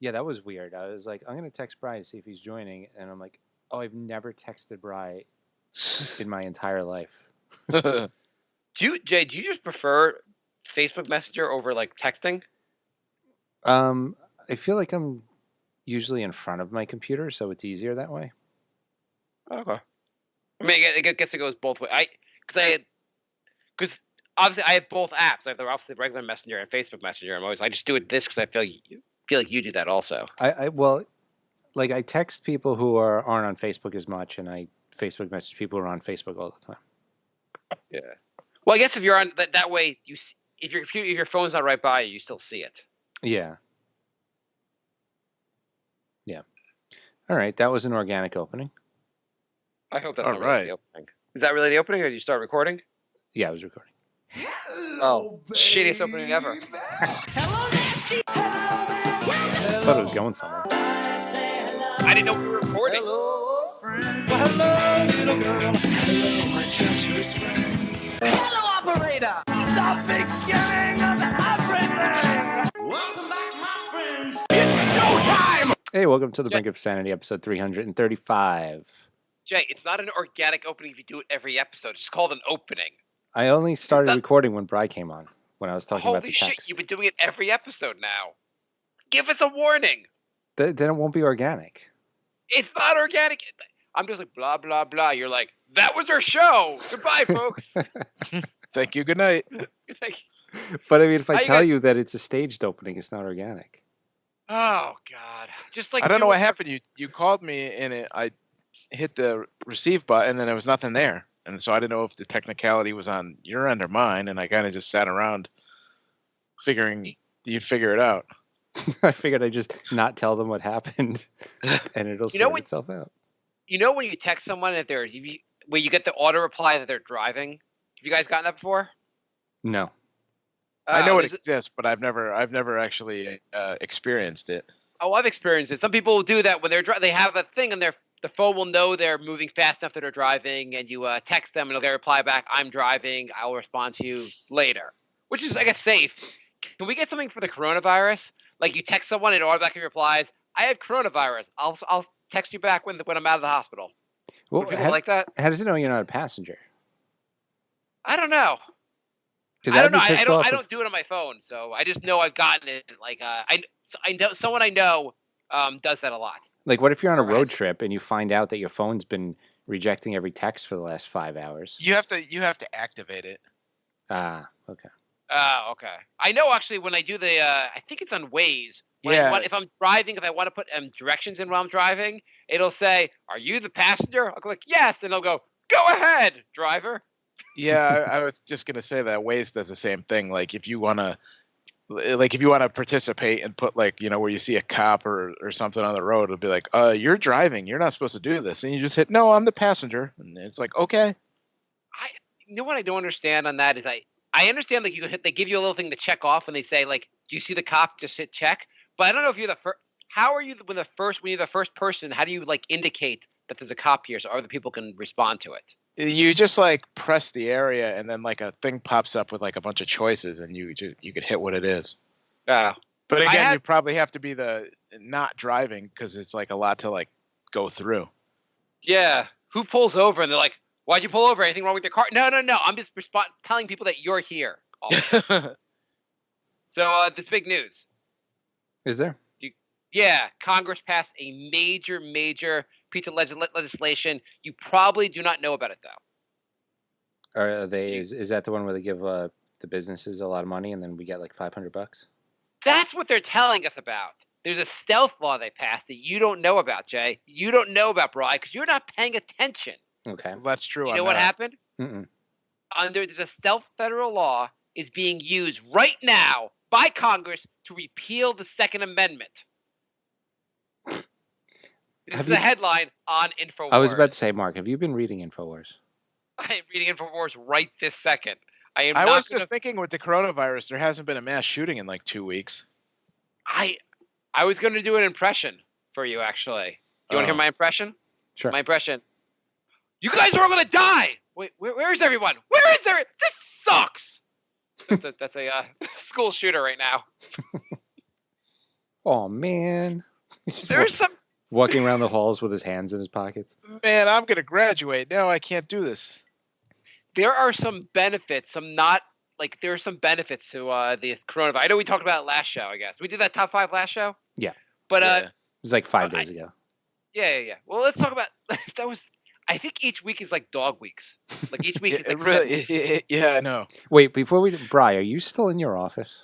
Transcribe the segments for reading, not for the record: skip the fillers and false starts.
Yeah, that was weird. I was like, I'm going to text Bri to see if he's joining. And I'm like, oh, I've never texted Bri in my entire life. Jay, do you just prefer Facebook Messenger over like texting? I feel like I'm usually in front of my computer, so it's easier that way. Okay. I mean, I guess it goes both ways. Because obviously I have both apps. I have obviously the regular Messenger and Facebook Messenger. I just do it this because I feel like you do that also. Well, like I text people who aren't on Facebook as much, and I Facebook message people who are on Facebook all the time. Yeah. Well, I guess if you're on that way, if your phone's not right by you, you still see it. Yeah. Yeah. All right, that was an organic opening. I hope that's not really the opening. Is that really the opening, or did you start recording? Yeah, I was recording. Hello, shittiest opening ever. Hello, nasty. I thought it was going somewhere. I didn't know we were recording. Hello, friend. Well, hello, little girl. Hello, my treacherous friends. Hello, operator. The beginning of everything. Welcome back, my friends. It's showtime. Hey, welcome to the Brink of Sanity, episode 335. Jay, it's not an organic opening if you do it every episode. It's called an opening. I only started recording when Bri came on, when I was talking about the text. Holy shit, you've been doing it every episode now. Give us a warning. Then it won't be organic. It's not organic. I'm just like, blah, blah, blah. You're like, that was our show. Goodbye, folks. Thank you. Good night. But I mean, if I tell you that it's a staged opening, it's not organic. Oh, God. Just like I don't know what happened. You called me and I hit the receive button and there was nothing there. And so I didn't know if the technicality was on your end or mine. And I kind of just sat around figuring you'd figure it out. I figured I'd just not tell them what happened and it'll sort itself out. You know when you text someone that where you get the auto reply that they're driving? Have you guys gotten that before? No. I know it exists, but I've never actually experienced it. Oh, I've experienced it. Some people do that when they have a thing and the phone will know they're moving fast enough that they're driving, and you text them and they'll get a reply back, I'm driving, I'll respond to you later. Which is, I guess, safe. Can we get something for the coronavirus? Like you text someone and it automatically replies, I have coronavirus. I'll text you back when I'm out of the hospital. Well, people like that? How does it know you're not a passenger? I don't know. I don't know. I don't do it on my phone, so I just know I've gotten it. Like I know someone I know does that a lot. Like, what if you're on a road trip and you find out that your phone's been rejecting every text for the last 5 hours? You have to activate it. Ah, okay. Okay. I know actually when I do the I think it's on Waze. If I'm driving, if I want to put directions in while I'm driving, it'll say, "Are you the passenger?" I'll click yes, then it'll go ahead, driver. Yeah, I was just gonna say that Waze does the same thing. Like if you wanna participate and put where you see a cop or something on the road, it'll be like, you're driving, you're not supposed to do this, and you just hit no, I'm the passenger, and it's like, okay. You know what I don't understand on that is I understand they give you a little thing to check off when they say like, do you see the cop? Just hit check. But I don't know if you're the first. How are you when you're the first person? How do you indicate that there's a cop here so other people can respond to it? You just press the area and then a thing pops up with a bunch of choices and you can hit what it is. Yeah. But again, you probably have to be the not driving because it's a lot to go through. Yeah. Who pulls over and they're like, why'd you pull over? Anything wrong with your car? No. I'm just telling people that you're here. So this big news. Is there? Yeah. Congress passed a major piece of legislation. You probably do not know about it, though. Are they? Is that the one where they give the businesses a lot of money and then we get $500? That's what they're telling us about. There's a stealth law they passed that you don't know about, Jay. You don't know about, Bri, because you're not paying attention. Okay. Well, that's true. You know what happened? Mm-mm. There's a stealth federal law is being used right now by Congress to repeal the Second Amendment. This is the headline on InfoWars. I was about to say, Mark, have you been reading InfoWars? I am reading InfoWars right this second. I was just thinking with the coronavirus, there hasn't been a mass shooting in 2 weeks. I was going to do an impression for you, actually. You want to hear my impression? Sure. My impression. You guys are all going to die. Wait, where is everyone? Where is there? This sucks. That's a school shooter right now. Oh man. He's There's some. walking around the halls with his hands in his pockets. Man, I'm gonna graduate. No, I can't do this. There are some benefits. There are some benefits to the coronavirus. I know we talked about it last show. I guess we did that top 5 last show. Yeah. But Yeah. It was like 5 days ago. yeah. Well, let's talk about that. Was I think each week is like dog weeks. Like each week is like It really, yeah, I know. Wait, before we, Bri, are you still in your office?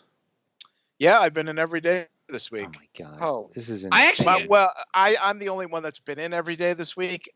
Yeah, I've been in every day this week. Oh my god. Oh. This is insane. I actually- Well, I'm the only one that's been in every day this week.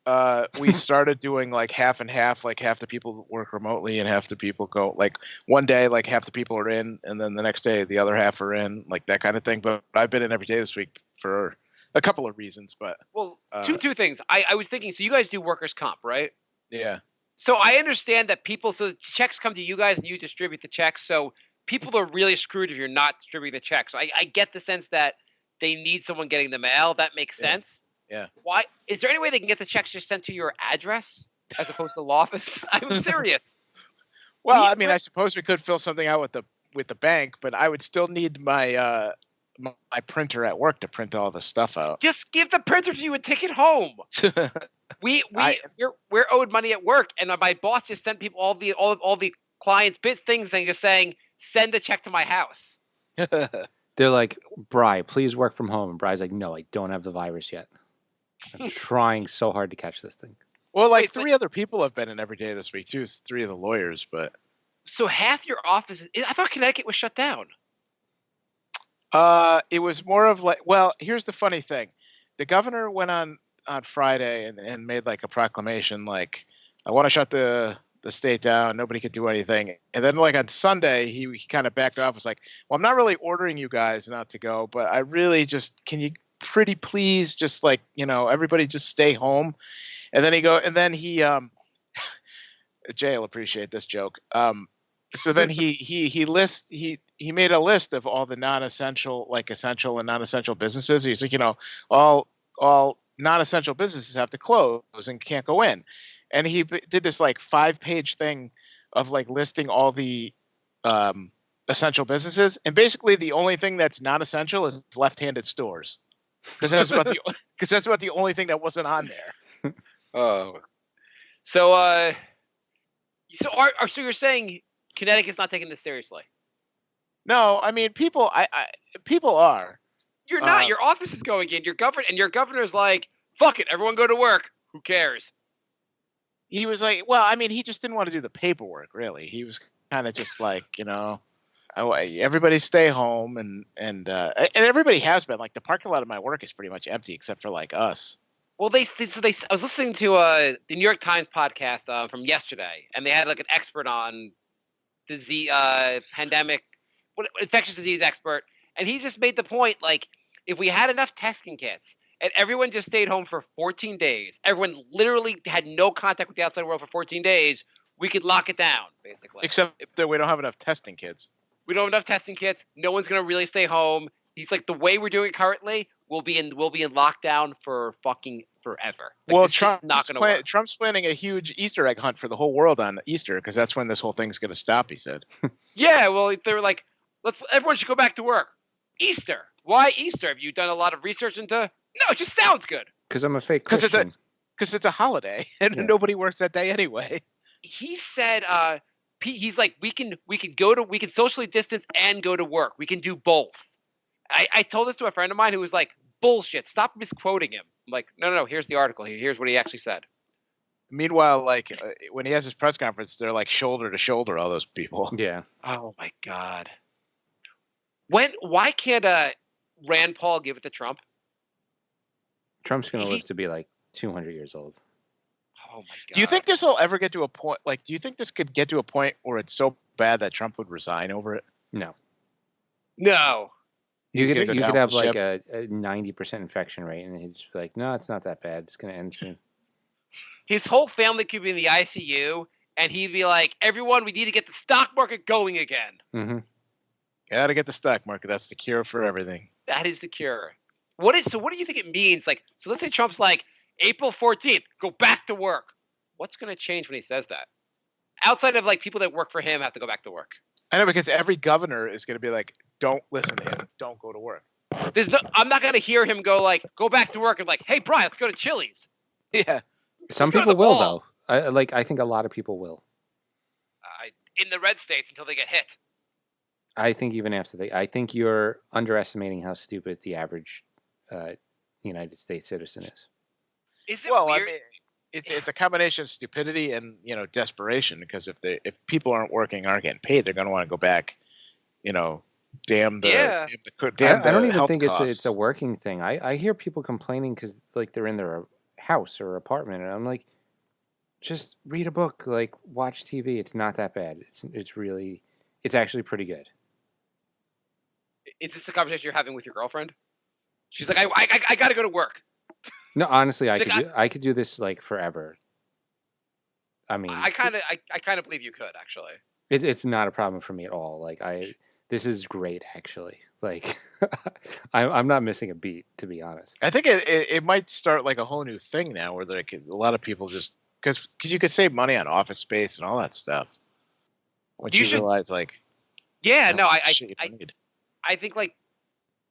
We started doing like half and half, like half the people work remotely and half the people go, like one day, like half the people are in, and then the next day the other half are in, like that kind of thing. But I've been in every day this week for a couple of reasons, but Well, two things. I was thinking. So you guys do workers' comp, right? yeah. So I understand that so checks come to you guys and you distribute the checks. So people are really screwed if you're not distributing the checks. So I get the sense that they need someone getting the mail. That makes sense. Yeah. Why? Is there any way they can get the checks just sent to your address as opposed to the law office? I'm serious. Well, We- I mean, I suppose we could fill something out with the bank, but I would still need my my printer at work to print all the stuff out. Just give the printer to you and take it home. We're owed money at work, and my boss just sent people all the clients things and just saying send the check to my house. They're like, Bri, please work from home. And Bri's like, no, I don't have the virus yet. I'm trying so hard to catch this thing. Well, like Wait, but- 3 other people have been in every day this week too. 3 of the lawyers, but So half your office. I thought Connecticut was shut down. it was more of like, well, here's the funny thing. The governor went on Friday and made like a proclamation like, I want to shut the state down. Nobody could do anything. And then like on Sunday, he kind of backed off. Was like, well, I'm not really ordering you guys not to go, but I really just, can you pretty please just like, everybody just stay home. And then Jay will appreciate this joke. So then he made a list of all the non-essential, like essential and non-essential businesses. He's like, all non-essential businesses have to close and can't go in. And he did this like 5-page thing of like listing all the essential businesses. And basically the only thing that's not essential is left-handed stores. Because that's about the only thing that wasn't on there. Oh. So so you're saying Connecticut's not taking this seriously? No, I mean people are. You're not. Your office is going in. Your governor's like, fuck it, everyone go to work. Who cares? He was like, well, I mean, he just didn't want to do the paperwork, really. He was kind of just like, everybody stay home, and everybody has been. Like the parking lot of my work is pretty much empty except for like us. Well, I was listening to the New York Times podcast from yesterday, and they had like an expert on the infectious disease expert, and he just made the point like, if we had enough testing kits and everyone just stayed home for 14 days, everyone literally had no contact with the outside world for 14 days, we could lock it down, basically. Except that we don't have enough testing kits. We don't have enough testing kits. No one's going to really stay home. He's like, the way we're doing it currently, we'll be in lockdown for fucking forever. Like, Well, this shit's not going to work. Trump's planning a huge Easter egg hunt for the whole world on Easter because that's when this whole thing's going to stop, he said. Yeah, well, they were like, everyone should go back to work. Easter. Why Easter? Have you done a lot of research into? No, it just sounds good. Because I'm a fake Christian. Because it's a holiday and nobody works that day anyway. He said, he's like, we can socially distance and go to work. We can do both. I told this to a friend of mine who was like, bullshit. Stop misquoting him. I'm like, no. Here's the article. Here's what he actually said. Meanwhile, like when he has his press conference, they're like shoulder to shoulder, all those people. Yeah. Oh my God. Why can't Rand Paul give it to Trump? Trump's going to live to be like 200 years old. Oh my God. Do you think this will ever get to a point? Like, do you think this could get to a point where it's so bad that Trump would resign over it? No. No. You He's could gonna go have down the like ship. a 90% infection rate, and he'd just be like, no, it's not that bad. It's going to end soon. His whole family could be in the ICU, and he'd be like, everyone, we need to get the stock market going again. Mm-hmm. Gotta get the stock market. That's the cure for everything. That is the cure. What do you think it means? Like, so let's say Trump's like, April 14th, go back to work. What's going to change when he says that? Outside of like people that work for him have to go back to work. I know, because every governor is going to be like, don't listen to him. Don't go to work. I'm not gonna hear him go back to work and like, hey Brian, let's go to Chili's. Yeah. Some go to people the will mall. though. I think a lot of people will. In the red states until they get hit. I think even after I think you're underestimating how stupid the average United States citizen is. Is it Well, weird? I mean, it's a combination of stupidity and desperation, because if people aren't working, aren't getting paid, they're going to want to go back. Damn the Yeah. damn I don't the even health think costs. it's a working thing. I hear people complaining because like they're in their house or apartment, and I'm like, just read a book, like watch TV. It's not that bad. It's actually pretty good. Is this a conversation you're having with your girlfriend? She's like, I got to go to work. No, honestly, She's like, I could do this like forever. I mean, I kind of believe you could actually. it's not a problem for me at all. Like this is great actually. Like I'm not missing a beat, to be honest. I think it might start like a whole new thing now, where a lot of people just because you could save money on office space and all that stuff. Once you realize, like, yeah, no, I I think like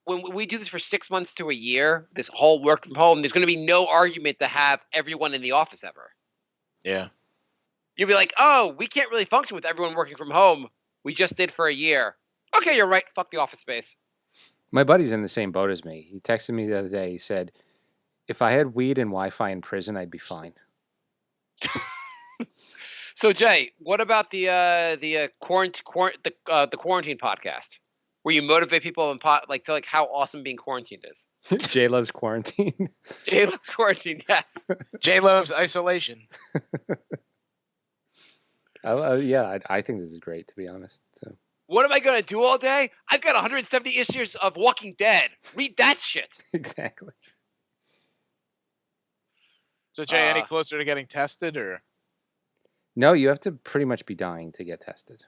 when we do this for 6 months to a year, this whole work from home, there's going to be no argument to have everyone in the office ever. Yeah. You'll be like, oh, we can't really function with everyone working from home. We just did for a year. Okay, you're right. Fuck the office space. My buddy's in the same boat as me. He texted me the other day. He said, if I had weed and Wi-Fi in prison, I'd be fine. So Jay, what about the quarantine podcast, where you motivate people and to how awesome being quarantined is? Jay loves quarantine. Jay loves quarantine. Yeah. Jay loves isolation. I think this is great, to be honest. So. What am I going to do all day? I've got 170 issues of Walking Dead. Read that shit. Exactly. So Jay, any closer to getting tested, or? No, you have to pretty much be dying to get tested.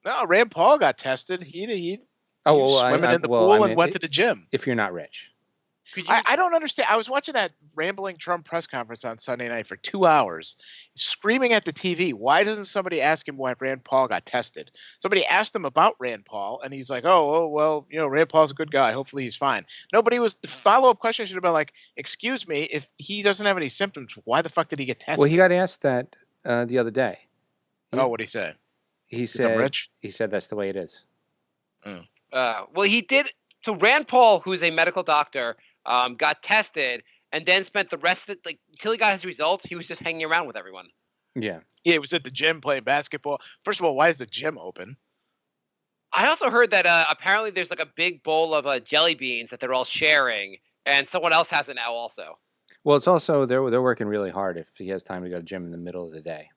No, Rand Paul got tested. He was swimming in the pool and went to the gym. If you're not rich. I don't understand. I was watching that rambling Trump press conference on Sunday night for 2 hours, screaming at the TV. Why doesn't somebody ask him why Rand Paul got tested? Somebody asked him about Rand Paul, and he's like, oh well, Rand Paul's a good guy. Hopefully he's fine. Nobody was. The follow-up question should have been like, excuse me, if he doesn't have any symptoms, why the fuck did he get tested? Well, he got asked that the other day. What'd he say? He said, I'm rich? He said that's the way it is. Well, he did. So Rand Paul, who's a medical doctor, got tested and then spent the rest of it, until he got his results, he was just hanging around with everyone. Yeah. Yeah, he was at the gym playing basketball. First of all, why is the gym open? I also heard that apparently there's a big bowl of jelly beans that they're all sharing, and someone else has it now also. Well, it's also they're working really hard if he has time to go to gym in the middle of the day.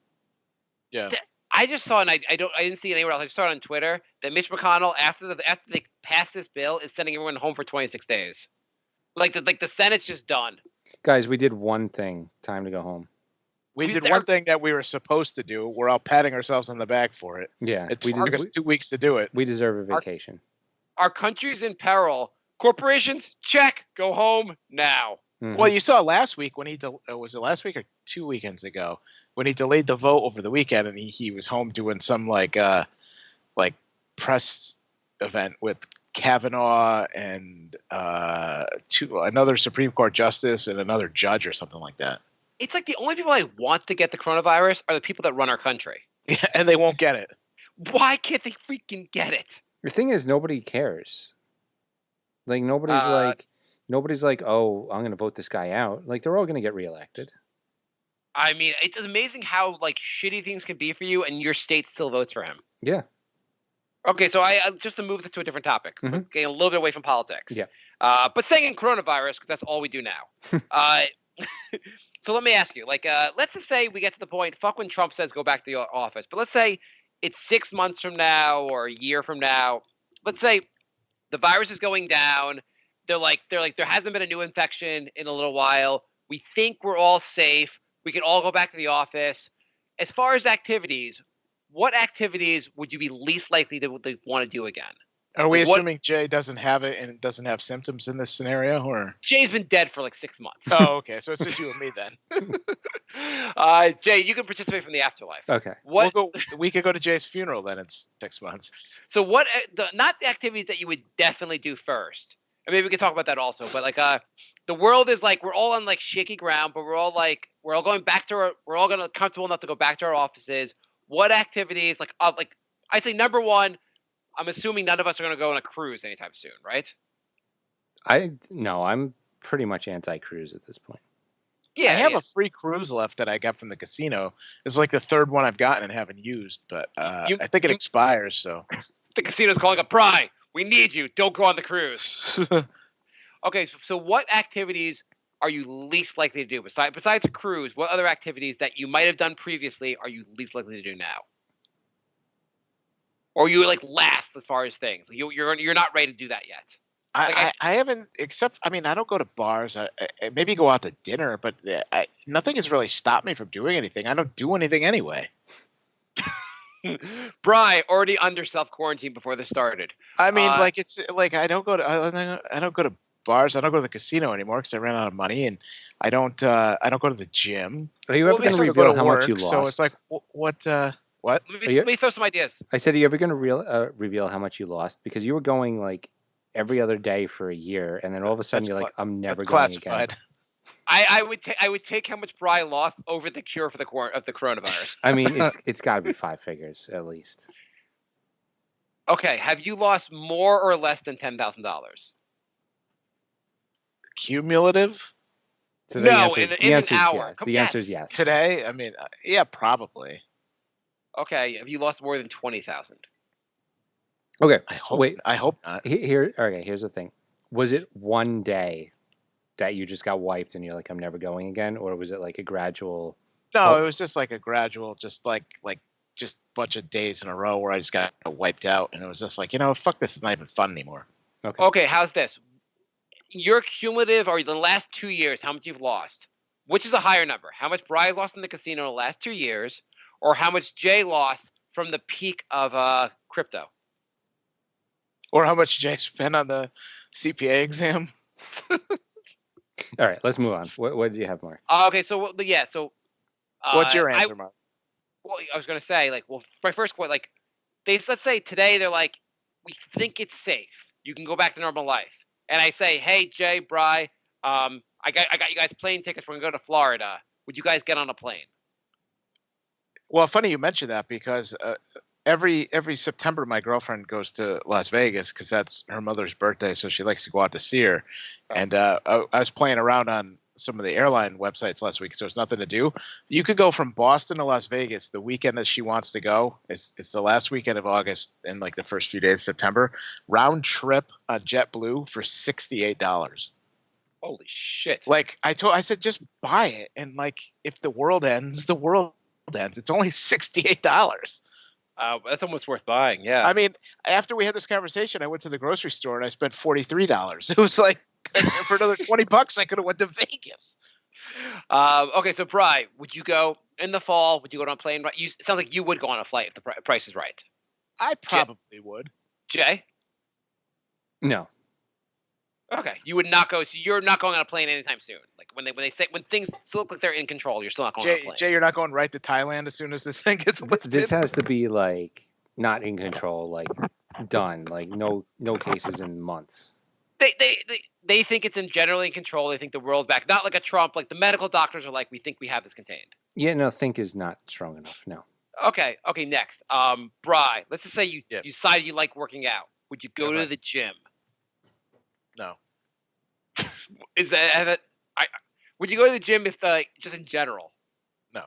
Yeah. I just saw, and I didn't see it anywhere else. I just saw it on Twitter that Mitch McConnell, after they passed this bill, is sending everyone home for 26 days. The Senate's just done. Guys, we did one thing. Time to go home. We did one thing that we were supposed to do. We're all patting ourselves on the back for it. Yeah. It took us 2 weeks to do it. We deserve a vacation. Our country's in peril. Corporations, check. Go home now. Mm-hmm. Well, you saw last week when was it last week or 2 weekends ago when he delayed the vote over the weekend, and he was home doing some like press event with Kavanaugh and another Supreme Court justice and another judge or something like that. It's like the only people I want to get the coronavirus are the people that run our country. Yeah, and they won't get it. Why can't they freaking get it? The thing is, nobody cares. Nobody's like, oh, I'm going to vote this guy out. They're all going to get reelected. I mean, it's amazing how shitty things can be for you, and your state still votes for him. Yeah. Okay, so I just to move this to a different topic, getting a little bit away from politics. Yeah. But staying in coronavirus, because that's all we do now. So let me ask you, let's just say we get to the point, fuck when Trump says go back to the office, but let's say it's 6 months from now or a year from now. Let's say the virus is going down. They're like, there hasn't been a new infection in a little while. We think we're all safe. We can all go back to the office. As far as activities, what activities would you be least likely to want to do again? Are we assuming Jay doesn't have it and doesn't have symptoms in this scenario, or? Jay's been dead for 6 months. Oh, okay. So it's just you and me then. Jay, you can participate from the afterlife. Okay. We could go to Jay's funeral then in 6 months. So not the activities that you would definitely do first. and maybe we can talk about that also. But like, the world is like we're all on like shaky ground, but we're all going back to we're all gonna comfortable enough to go back to our offices. What activities like I'd say number one. I'm assuming none of us are gonna go on a cruise anytime soon, right? No, I'm pretty much anti-cruise at this point. Yeah, I have a free cruise left that I got from the casino. It's like the third one I've gotten and haven't used, but I think it expires. So the casino's calling up Pry. We need you. Don't go on the cruise. Okay, so what activities are you least likely to do besides a cruise? What other activities that you might have done previously are you least likely to do now? Or you like last as far as things? You're not ready to do that yet. I haven't, except I mean I don't go to bars. I maybe go out to dinner, but nothing has really stopped me from doing anything. I don't do anything anyway. Bry already under self quarantine before this started. I mean, like it's like I don't go to bars. I don't go to the casino anymore because I ran out of money, and I don't go to the gym. Are you ever going to reveal how much you lost? So it's like what? What? Let me throw some ideas. I said, are you ever going to reveal how much you lost? Because you were going like every other day for a year, and then all of a sudden you're like, I'm never going classified. again. I would take how much Bry lost over the cure for the coronavirus. I mean, it's got to be 5 figures at least. Okay, have you lost more or less than $10,000? Cumulative? So no, answer is an hour. yes. The answer is yes. Today, I mean, yeah, probably. Okay, have you lost more than 20,000? Okay, I hope not. Here's the thing. Was it one day that you just got wiped and you're like, I'm never going again? Or was it like a gradual? No, it was just like a gradual, just like just bunch of days in a row where I just got wiped out. And it was just like, fuck this. It's not even fun anymore. Okay, how's this? Your cumulative, or the last 2 years, how much you've lost? Which is a higher number? How much Bry lost in the casino in the last 2 years? Or how much Jay lost from the peak of crypto? Or how much Jay spent on the CPA exam? All right, let's move on. What do you have, Mark? Okay, so yeah, so what's your answer, Mark? Well, I was gonna say, like, well, my first point, like, let's say today they're like, we think it's safe. You can go back to normal life, and I say, hey, Jay, Bry, I got you guys plane tickets. We're gonna go to Florida. Would you guys get on a plane? Well, funny you mentioned that because every September my girlfriend goes to Las Vegas because that's her mother's birthday, so she likes to go out to see her. Oh. And I was playing around on some of the airline websites last week, so there's nothing to do. You could go from Boston to Las Vegas the weekend that she wants to go. It's the last weekend of August and like the first few days of September. Round trip on JetBlue for $68. Holy shit! Like I said, just buy it, and like if the world ends, the world ends. It's only $68. That's almost worth buying. Yeah. I mean, after we had this conversation, I went to the grocery store and I spent $43. It was like for another $20, I could have went to Vegas. Okay, so Bry, would you go in the fall? Would you go on a plane? It sounds like you would go on a flight if the price is right. I probably would. Jay? No. Okay, you would not go. So you're not going on a plane anytime soon. Like when things still look like they're in control, you're still not going on a plane. Jay, you're not going right to Thailand as soon as this thing gets lifted. This has to be like not in control, like done, like no cases in months. They think it's generally in control. They think the world's back. Not like a Trump. Like the medical doctors are like, we think we have this contained. Yeah, no, think is not strong enough. No. Okay. Next, Bry. Let's just say you decide you like working out. Would you go to the gym? No. Is that would you go to the gym if just in general? No.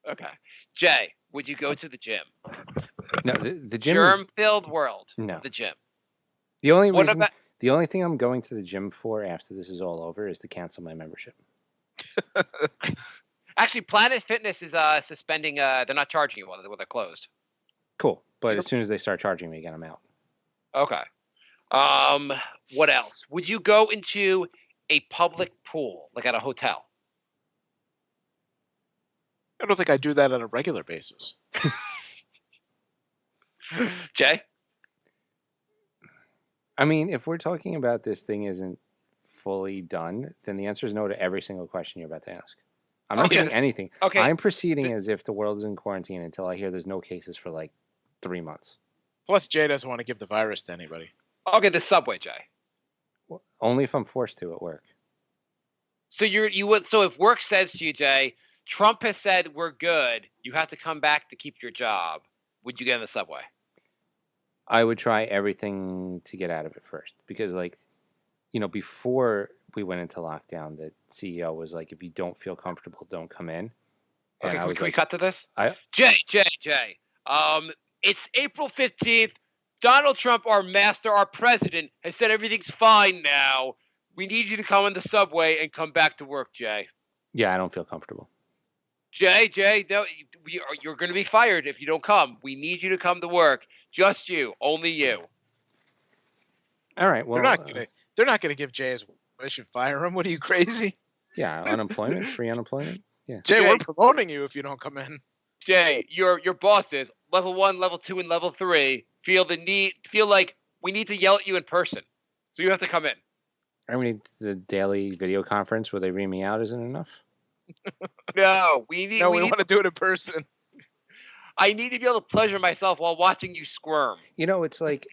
Okay. Jay, would you go to the gym? No, the gym germ-filled world. No. The gym. The only thing I'm going to the gym for after this is all over is to cancel my membership. Actually, Planet Fitness is suspending. They're not charging you while they're closed. Cool, but as soon as they start charging me again, I'm out. Okay. What else? Would you go into a public pool, like at a hotel? I don't think I do that on a regular basis. Jay? I mean, if we're talking about this thing isn't fully done, then the answer is no to every single question you're about to ask. I'm not doing anything. Okay. I'm proceeding as if the world is in quarantine until I hear there's no cases for like 3 months. Plus, Jay doesn't want to give the virus to anybody. Okay, the subway, Jay. Only if I'm forced to at work. So so if work says to you, Jay, Trump has said we're good, you have to come back to keep your job. Would you get in the subway? I would try everything to get out of it first because, before we went into lockdown, the CEO was like, if you don't feel comfortable, don't come in. And Okay, I was can we like, cut to this? I- Jay. It's April 15th. Donald Trump, our master, our president, has said everything's fine now. We need you to come in the subway and come back to work, Jay. yeah, I don't feel comfortable. Jay, no, you're going to be fired if you don't come. We need you to come to work. Just you, only you. All right. Well, they're not gonna give Jay his wish and fire him. What are you, crazy? yeah, unemployment, free unemployment. Yeah. Jay, Jay- we're promoting you if you don't come in. Jay, your bosses, level 1, level 2, and level 3, feel like we need to yell at you in person. So you have to come in. I mean, the daily video conference where they read me out isn't enough. No, we want to do it in person. I need to be able to pleasure myself while watching you squirm. It's like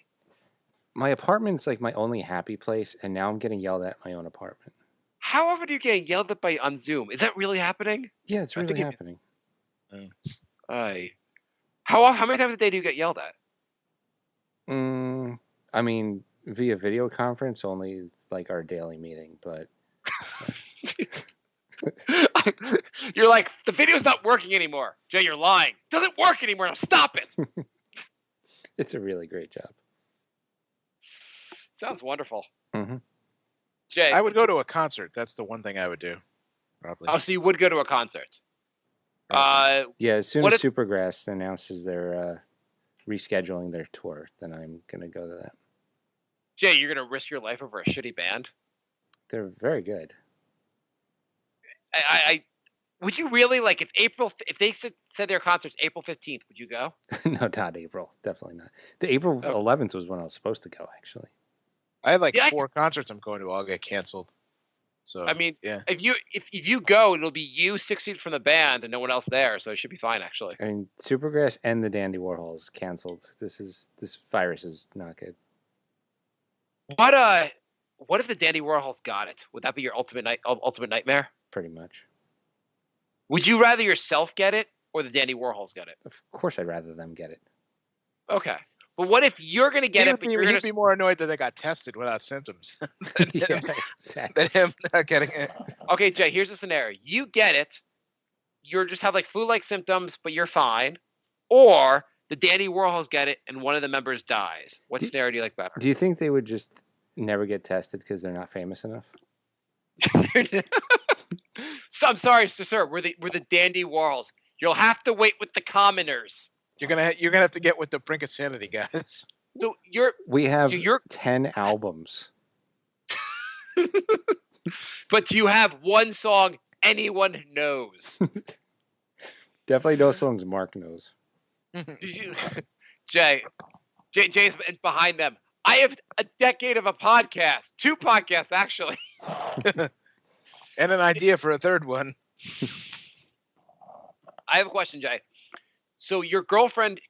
my apartment's like my only happy place, and now I'm getting yelled at in my own apartment. How often are you getting yelled at by on Zoom? Is that really happening? Yeah, it's I really think happening. How many times a day do you get yelled at? I mean, via video conference, only like our daily meeting, but You're like, the video's not working anymore. Jay, you're lying. It doesn't work anymore. Now stop it. it's a really great job. Sounds wonderful. Mm-hmm. Jay. I would go to a concert. That's the one thing I would do. Probably. Oh, so you would go to a concert. Yeah, as soon what as if- Supergrass announces they're rescheduling their tour, then I'm going to go to that. Jay, you're going to risk your life over a shitty band? They're very good. I would you really, like, if they said their concert's April 15th, would you go? No, not April. Definitely not. The April 11th was when I was supposed to go, actually. I had like Yeah, 4 concerts I'm going to all get canceled. So I mean, yeah. if you go, it'll be you 6 feet from the band and no one else there, so it should be fine, actually. And Supergrass and the Dandy Warhols canceled. This virus is not good. What if the Dandy Warhols got it? Would that be your ultimate nightmare? Pretty much. Would you rather yourself get it or the Dandy Warhols get it? Of course, I'd rather them get it. Okay, but what if you're gonna get it, but you're He'd gonna be more annoyed that they got tested without symptoms Yeah, exactly. than him not getting it. Okay, Jay, here's the scenario. You get it. You just have like flu-like symptoms, but you're fine. Or the Dandy Warhols get it and one of the members dies. What scenario do you like better? Do you think they would just never get tested because they're not famous enough? So I'm sorry, sir. We're the Dandy Warhols. You'll have to wait with the commoners. You're gonna have to get with the Brink of Sanity guys. So We have you're 10 albums. but you have one song anyone knows. Definitely no songs Marc knows. Jay's behind them. I have a decade of a podcast, 2 podcasts actually. And an idea for a third one. I have a question, Jay. So your girlfriend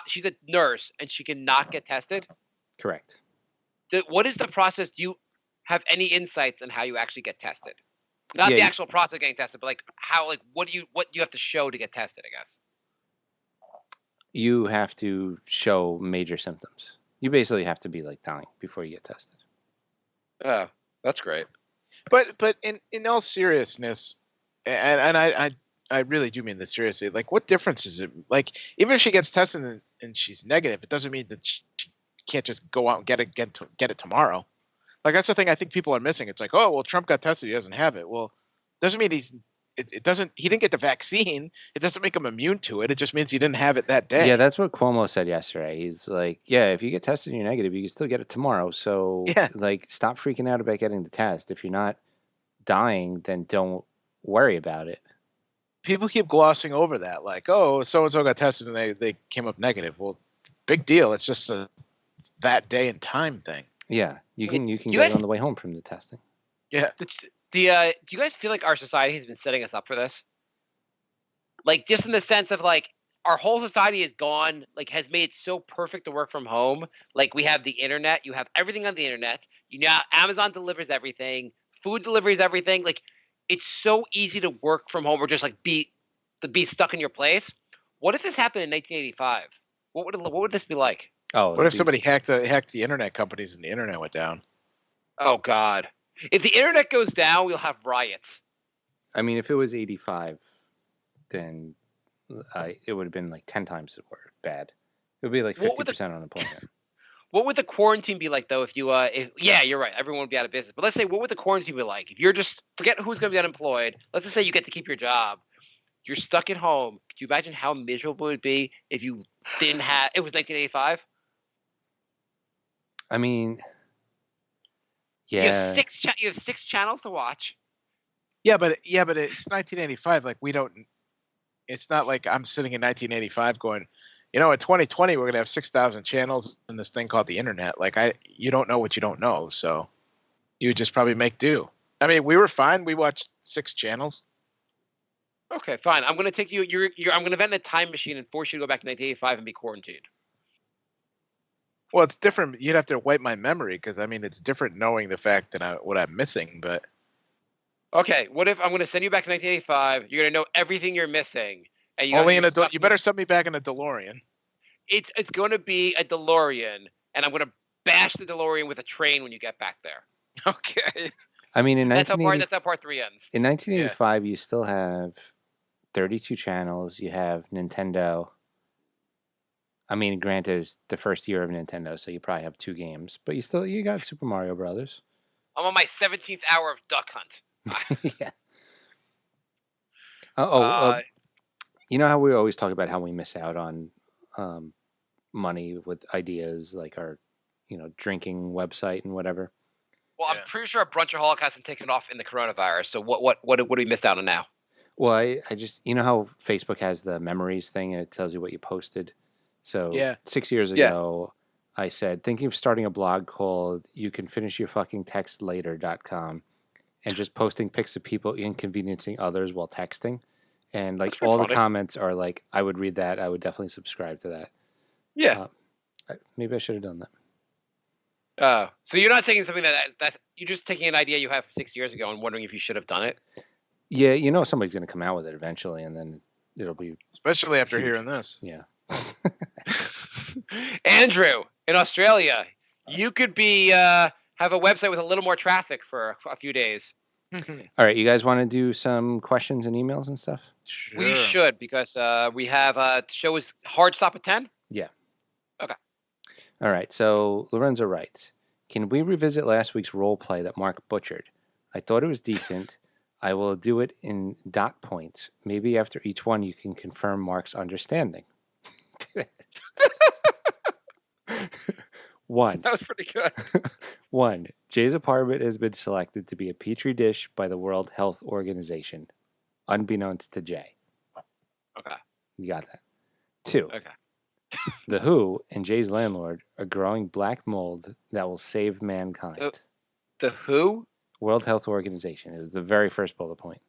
she's a nurse and she cannot get tested? Correct. What is the process? Do you have any insights on how you actually get tested? Not Yeah, the actual process of getting tested, but like how, like what do you have to show to get tested, I guess? You have to show major symptoms. You basically have to be like dying before you get tested. Oh, that's great. But in all seriousness, and I really do mean this seriously. Like, what difference is it? Like, even if she gets tested and she's negative, it doesn't mean that she can't just go out and get it tomorrow. Like, that's the thing I think people are missing. It's like, oh, well, Trump got tested, he doesn't have it. Well, doesn't mean he didn't get the vaccine. It doesn't make him immune to it. It just means he didn't have it that day. Yeah, that's what Cuomo said yesterday. He's like, yeah, if you get tested and you're negative, you can still get it tomorrow. So, Yeah. like, stop freaking out about getting the test. If you're not dying, then don't worry about it. People keep glossing over that. Like, oh, so-and-so got tested and they came up negative. Well, big deal. It's just that day and time thing. Yeah, you can you get guys- it on the way home from the testing. Yeah. Do you guys feel like our society has been setting us up for this? Like, just in the sense of like our whole society is gone, like has made it so perfect to work from home. Like we have the internet, you have everything on the internet. Amazon delivers everything. Food delivers everything. Like, it's so easy to work from home or just like be stuck in your place. What if this happened in 1985? What would this be like? Oh, What if somebody hacked the internet companies and the internet went down? Oh God! If the internet goes down, we'll have riots. I mean, if it was 85, then it would have been like 10 times as bad. It would be like 50% unemployment. What would the quarantine be like though? If yeah, you're right. Everyone would be out of business. But let's say, what would the quarantine be like? If you're just forget who's going to be unemployed. Let's just say you get to keep your job. You're stuck at home. Could you imagine how miserable it would be if you didn't have? It was 1985. I mean, yeah. You have six channels to watch. Yeah, but it's 1985. Like we don't. It's not like I'm sitting in 1985 going, in 2020 we're gonna have 6,000 channels in this thing called the internet. Like you don't know what you don't know, so you would just probably make do. I mean, we were fine. We watched 6 channels. Okay, fine. I'm gonna take you. I'm gonna invent a time machine and force you to go back to 1985 and be quarantined. Well, it's different. You'd have to wipe my memory because I mean, it's different knowing the fact that what I'm missing. But okay, what if I'm gonna send you back to 1985? You're gonna know everything you're missing, and you better send me back in a DeLorean. It's going to be a DeLorean, and I'm going to bash the DeLorean with a train when you get back there. Okay. I mean, that's how part 3 ends. In 1985, you still have 32 channels. You have Nintendo. I mean, granted, it's the first year of Nintendo, so you probably have 2 games, but you got Super Mario Brothers. I'm on my 17th hour of Duck Hunt. Yeah. You know how we always talk about how we miss out on money with ideas like our, drinking website and whatever. Well, I'm pretty sure a Brunchaholic hasn't taken off in the coronavirus. So what do we miss out on now? Well, I just how Facebook has the memories thing and it tells you what you posted. So 6 years ago, I said thinking of starting a blog called youcanfinishyourfuckingtextlater.com and just posting pics of people inconveniencing others while texting. And like all the comments are like, I would read that. I would definitely subscribe to that. Yeah. Maybe I should have done that. So you're not taking something that's you're just taking an idea you had 6 years ago and wondering if you should have done it. Yeah, somebody's going to come out with it eventually, and then it'll be especially after hearing this. Yeah. Andrew in Australia, you could be have a website with a little more traffic for a few days. All right, you guys want to do some questions and emails and stuff? Sure. We should because we have show is hard stop at 10. Yeah. Okay. All right. So Lorenzo writes, "Can we revisit last week's role play that Marc butchered? I thought it was decent. I will do it in dot points. Maybe after each one, you can confirm Marc's understanding." 1. That was pretty good. 1. Jay's apartment has been selected to be a petri dish by the World Health Organization, unbeknownst to Jay. Okay. You got that. 2. Okay. The WHO and Jay's landlord are growing black mold that will save mankind. The WHO? World Health Organization. It was the very first bullet point.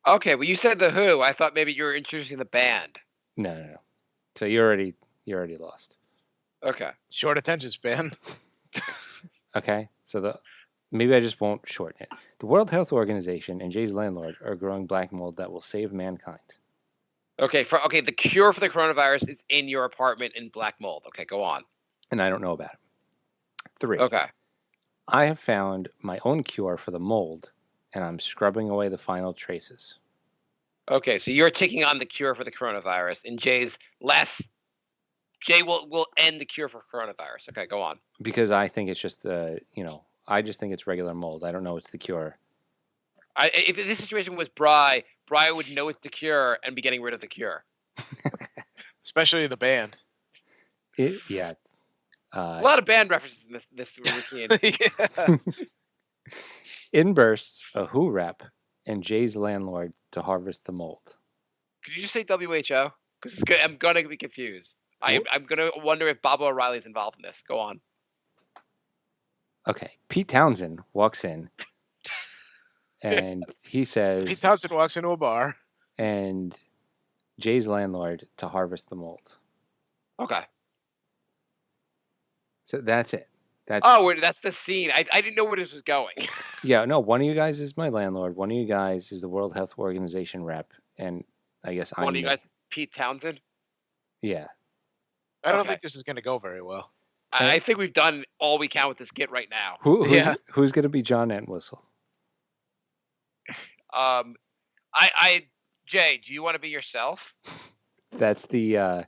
Okay, well, you said the WHO. I thought maybe you were introducing the band. No. So you already lost. Okay. Short attention span. Okay. So maybe I just won't shorten it. The World Health Organization and Jay's landlord are growing black mold that will save mankind. Okay. The cure for the coronavirus is in your apartment in black mold. Okay, go on. And I don't know about it. 3. Okay. I have found my own cure for the mold, and I'm scrubbing away the final traces. Okay, so you're taking on the cure for the coronavirus, and Jay will end the cure for coronavirus. Okay, go on. Because I think it's just I just think it's regular mold. I don't know it's the cure. If this situation was Bry would know it's the cure and be getting rid of the cure. Especially the band. Yeah. A lot of band references in this routine. Yeah. In bursts a WHO rep and Jay's landlord to harvest the mold. Could you just say WHO? Because I'm gonna be confused. I'm gonna wonder if Bob O'Reilly's involved in this. Go on. Okay. Pete Townsend walks in and he says Pete Townsend walks into a bar. And Jay's landlord to harvest the mold. Okay. So that's it. That's the scene. I didn't know where this was going. Yeah, no, one of you guys is my landlord. One of you guys is the World Health Organization rep, and I guess One I'm of you guys, Pete Townsend. Yeah. I don't Okay. think this is going to go very well. I think we've done all we can with this skit right now. Who's going to be John Entwistle? Jay, do you want to be yourself? That's the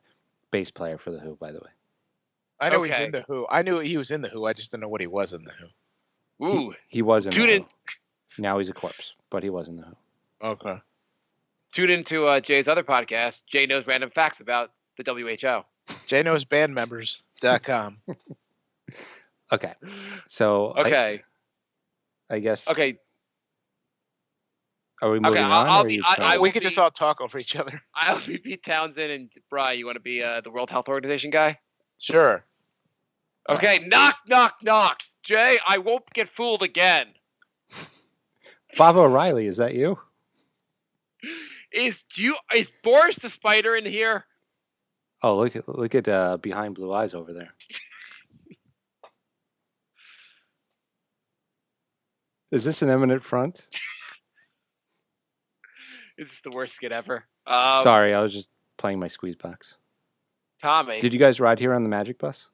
bass player for the Who, by the way. I know he's Okay. in the Who. I knew he was in the Who. I just didn't know what he was in the Who. Ooh, He was in tune the in. Who. Now he's a corpse, but he was in the Who. Okay. Tune into Jay's other podcast. Jay knows random facts about the WHO. JKnowsBandMembers.com. Okay. So Okay. I guess. Okay. Are we moving on? I'll or are be- you I- trying- I We will could just be- all talk over each other. I'll be Pete Townsend, and Bri, you want to be the World Health Organization guy? Sure. Okay. Knock, knock, knock. Jay, I won't get fooled again. Bob O'Reilly, is that you? Is Boris the Spider in here? Oh, look at Behind Blue Eyes over there. Is this an eminent front? This is the worst skit ever. Sorry, I was just playing my squeeze box. Tommy. Did you guys ride here on the Magic Bus?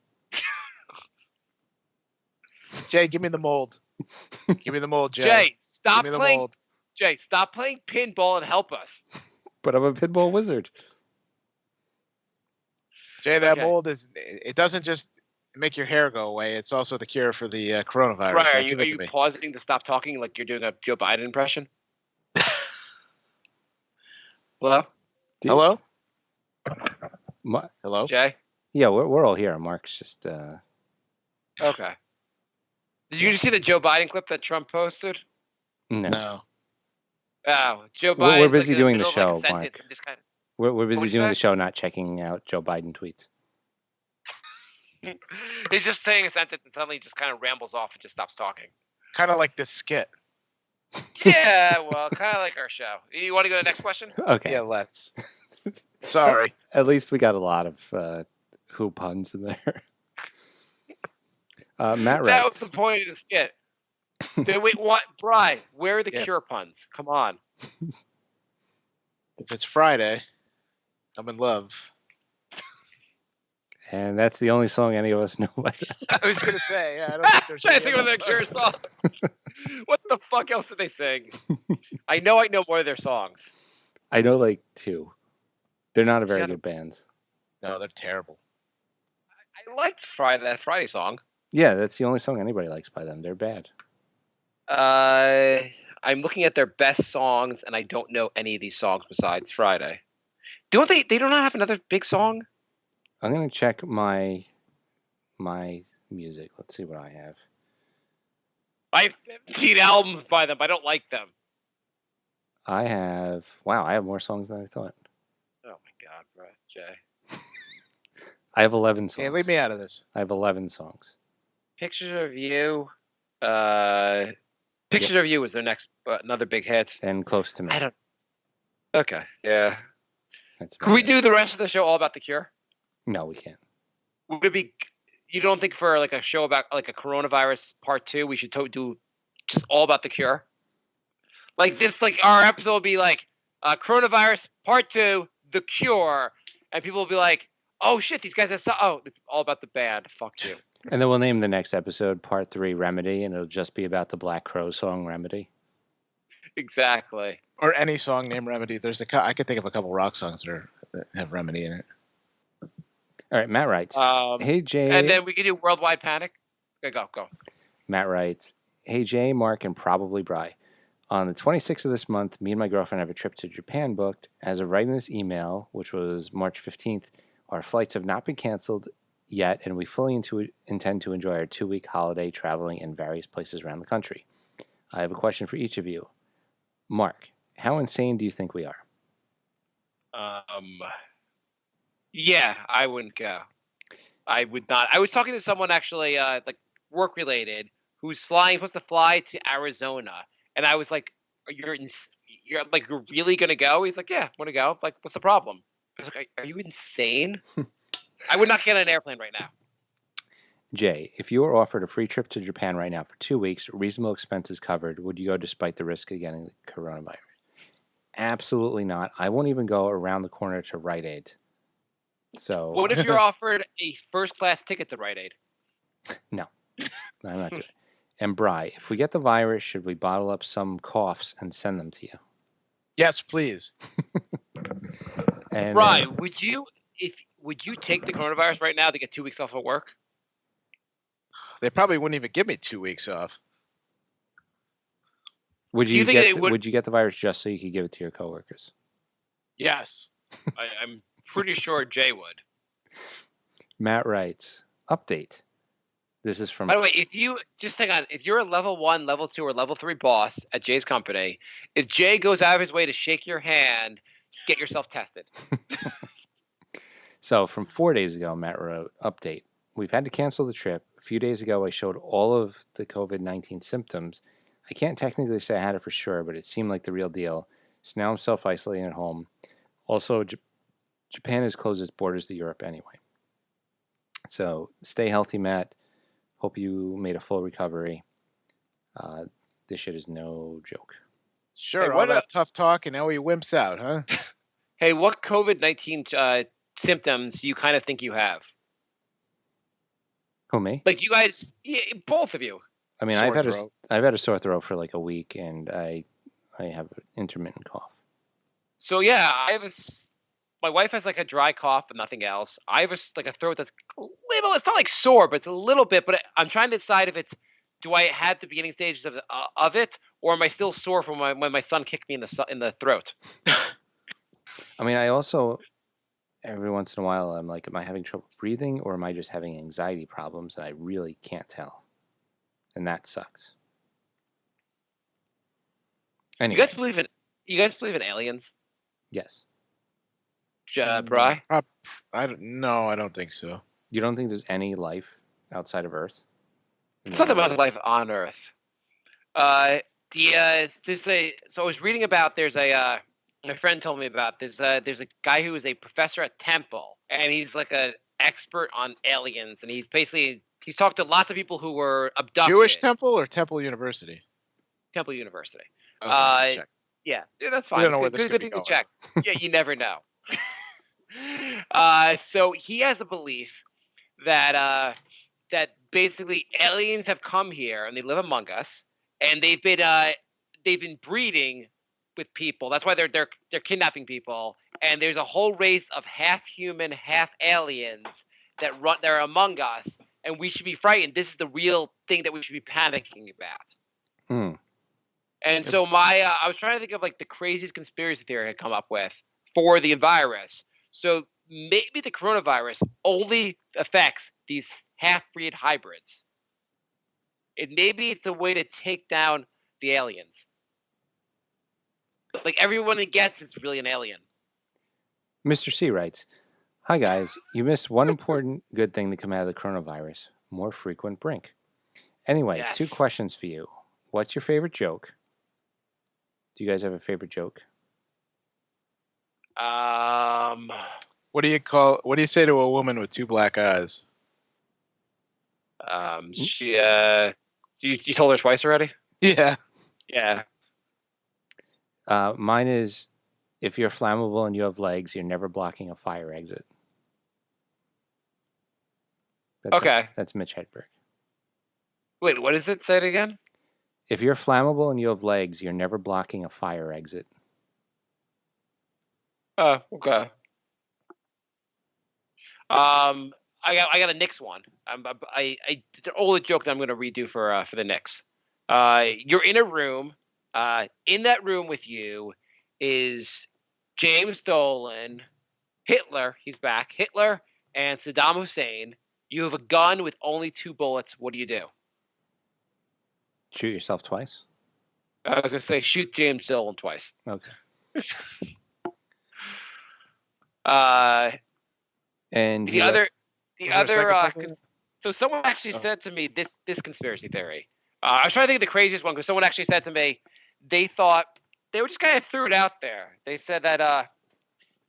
Jay, give me the mold. Give me the mold, Jay. Jay, stop give me the playing. mold. Jay, stop playing pinball and help us. But I'm a pinball wizard. Jay, that Okay. mold it doesn't just make your hair go away. It's also the cure for the coronavirus. Right? Are Give you it to me. pausing to stop talking like you're doing a Joe Biden impression? Hello, Hello? Ma- Hello? Jay. yeah, we're all here. Mark's just. Okay. Did you see the Joe Biden clip that Trump posted? No. No. Oh, Joe Biden. We're busy in the doing the middle of, show, a sentence Mark. and just kind We're busy What'd you doing say? the show, not checking out Joe Biden tweets. of, he's just saying a sentence and suddenly just kind of rambles off and just stops talking. Kind of like this skit. Yeah, well, kind of like our show. You want to go to the next question? Okay. Yeah, let's. Sorry. At least we got a lot of Who puns in there. Matt That was writes. the point of the skit. Wait, what? Bri, where are the Yeah. cure puns? Come on. If it's Friday, I'm in love. And that's the only song any of us know by that. I was going to say, yeah, I don't think there's Trying to any think of other their cure song. What the fuck else did they sing? I know more of their songs. I know like two. They're not a very Shut good band. No, they're terrible. I liked that Friday song. Yeah, that's the only song anybody likes by them. They're bad. I'm looking at their best songs, and I don't know any of these songs besides Friday. Don't they? They do not have another big song. I'm gonna check my music. Let's see what I have. I have 17 albums by them. I don't like them. I have more songs than I thought. Oh my god, bro, Jay. I have 11 songs. Hey, leave me out of this. I have 11 songs. Pictures of You. Pictures of You was their next another big hit. And Close to Me. I don't. Okay. Yeah. That's Can we about it. do the rest of the show all about the Cure? No, we can't. Would it be? You don't think for like a show about like a coronavirus part 2, we should do just all about the Cure? Like this, like our episode will be like coronavirus part 2, the Cure, and people will be like, "Oh shit, these guys are oh, it's all about the band. Fuck you." And then we'll name the next episode Part 3 Remedy, and it'll just be about the Black Crow song Remedy. Exactly. Or any song named Remedy. I could think of a couple rock songs that have Remedy in it. All right, Matt writes. Hey, Jay. And then we can do Worldwide Panic. Okay, go. Matt writes, hey, Jay, Mark, and probably Bri. On the 26th of this month, me and my girlfriend have a trip to Japan booked. As of writing this email, which was March 15th, our flights have not been canceled yet, and we fully intend to enjoy our 2-week holiday traveling in various places around the country. I have a question for each of you. Mark, how insane do you think we are? Yeah, I wouldn't go. I would not. I was talking to someone actually, like work related, who's supposed to fly to Arizona, and I was like, "You're really gonna go?" He's like, "Yeah, I want to go." Like, what's the problem? I was like, "Are you insane?" I would not get on an airplane right now. Jay, if you were offered a free trip to Japan right now for 2 weeks, reasonable expenses covered, would you go despite the risk of getting the coronavirus? Absolutely not. I won't even go around the corner to Rite Aid. So What if you're offered a first-class ticket to Rite Aid? no, I'm not doing it. And Bri, if we get the virus, should we bottle up some coughs and send them to you? Yes, please. And Bri, would you take the coronavirus right now to get 2 weeks off of work? They probably wouldn't even give me 2 weeks off. would Do you you think get they would- would you get the virus just so you could give it to your coworkers? Yes. I'm pretty sure Jay would. Matt writes, update. This is from By the way, if you just hang on, if you're a level 1, level 2, or level 3 boss at Jay's company, if Jay goes out of his way to shake your hand, get yourself tested. So from 4 days ago, Matt wrote, update. We've had to cancel the trip. A few days ago, I showed all of the COVID-19 symptoms. I can't technically say I had it for sure, but it seemed like the real deal. So now I'm self-isolating at home. Also, Japan has closed its borders to Europe anyway. So stay healthy, Matt. Hope you made a full recovery. This shit is no joke. Sure. Hey, all what that tough talk, and now he wimps out, huh? Hey, what COVID-19 symptoms do you kind of think you have? Who, me? Like you guys, both of you. I mean, Sore I've throat. had a sore throat for like a week, and I have an intermittent cough. So yeah, my wife has like a dry cough but nothing else. I have like a throat that's a little. It's not like sore, but it's a little bit. But I'm trying to decide if it's do I have the beginning stages of it, or am I still sore from when my son kicked me in the throat? I mean, I also every once in a while I'm like, am I having trouble breathing, or am I just having anxiety problems, and I really can't tell, and that sucks. Anyway, You guys believe in aliens, yes. Bri? I don't think so. You don't think there's any life outside of Earth? It's not about life on Earth. So I was reading about my friend told me about this. There's a guy who is a professor at Temple, and he's like an expert on aliens, and he's talked to lots of people who were abducted. Jewish Temple or Temple University? Temple University. Oh, just check. Yeah, that's fine. We don't know where this good could thing be to check. Yeah, you never know. So he has a belief that basically aliens have come here and they live among us, and they've been breeding with people. That's why they're kidnapping people, and there's a whole race of half human, half aliens they're among us, and we should be frightened. This is the real thing that we should be panicking about. Hmm. And so I was trying to think of like the craziest conspiracy theory I had come up with for the virus. So maybe the coronavirus only affects these half-breed hybrids. Maybe it's a way to take down the aliens. Like everyone that gets it's really an alien. Mr. C writes, hi guys, you missed one important good thing to come out of the coronavirus, more frequent Brink. Anyway, Yes. 2 questions for you. What's your favorite joke? Do you guys have a favorite joke? What do you say to a woman with 2 black eyes? She you told her twice already? Yeah. Yeah. Mine is, if you're flammable and you have legs, you're never blocking a fire exit. Okay. That's Mitch Hedberg. Wait, what is it? Say it again. If you're flammable and you have legs, you're never blocking a fire exit. Oh, okay. I got a Knicks one. I the older joke that I'm going to redo for the Knicks. You're in a room. In that room with you is James Dolan, Hitler. He's back. Hitler and Saddam Hussein. You have a gun with only 2 bullets. What do you do? Shoot yourself twice? I was going to say shoot James Dolan twice. Okay. And The other second so someone actually said to me this conspiracy theory. I was trying to think of the craziest one because someone actually said to me they thought they were just kind of threw it out there. They said that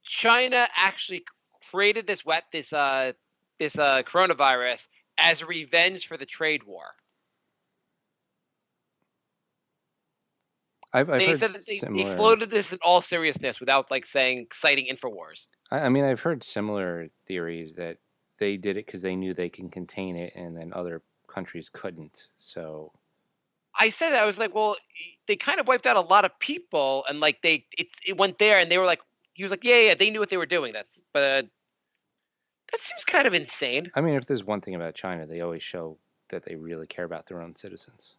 China actually created this coronavirus as revenge for the trade war. I've They heard said that they similar. floated this in all seriousness without citing InfoWars. I mean, I've heard similar theories that they did it because they knew they can contain it, and then other countries couldn't. So I said that I was like, well, they kind of wiped out a lot of people, and like it went there, and they were like, he was like, yeah, they knew what they were doing. But that seems kind of insane. I mean, if there's one thing about China, they always show that they really care about their own citizens.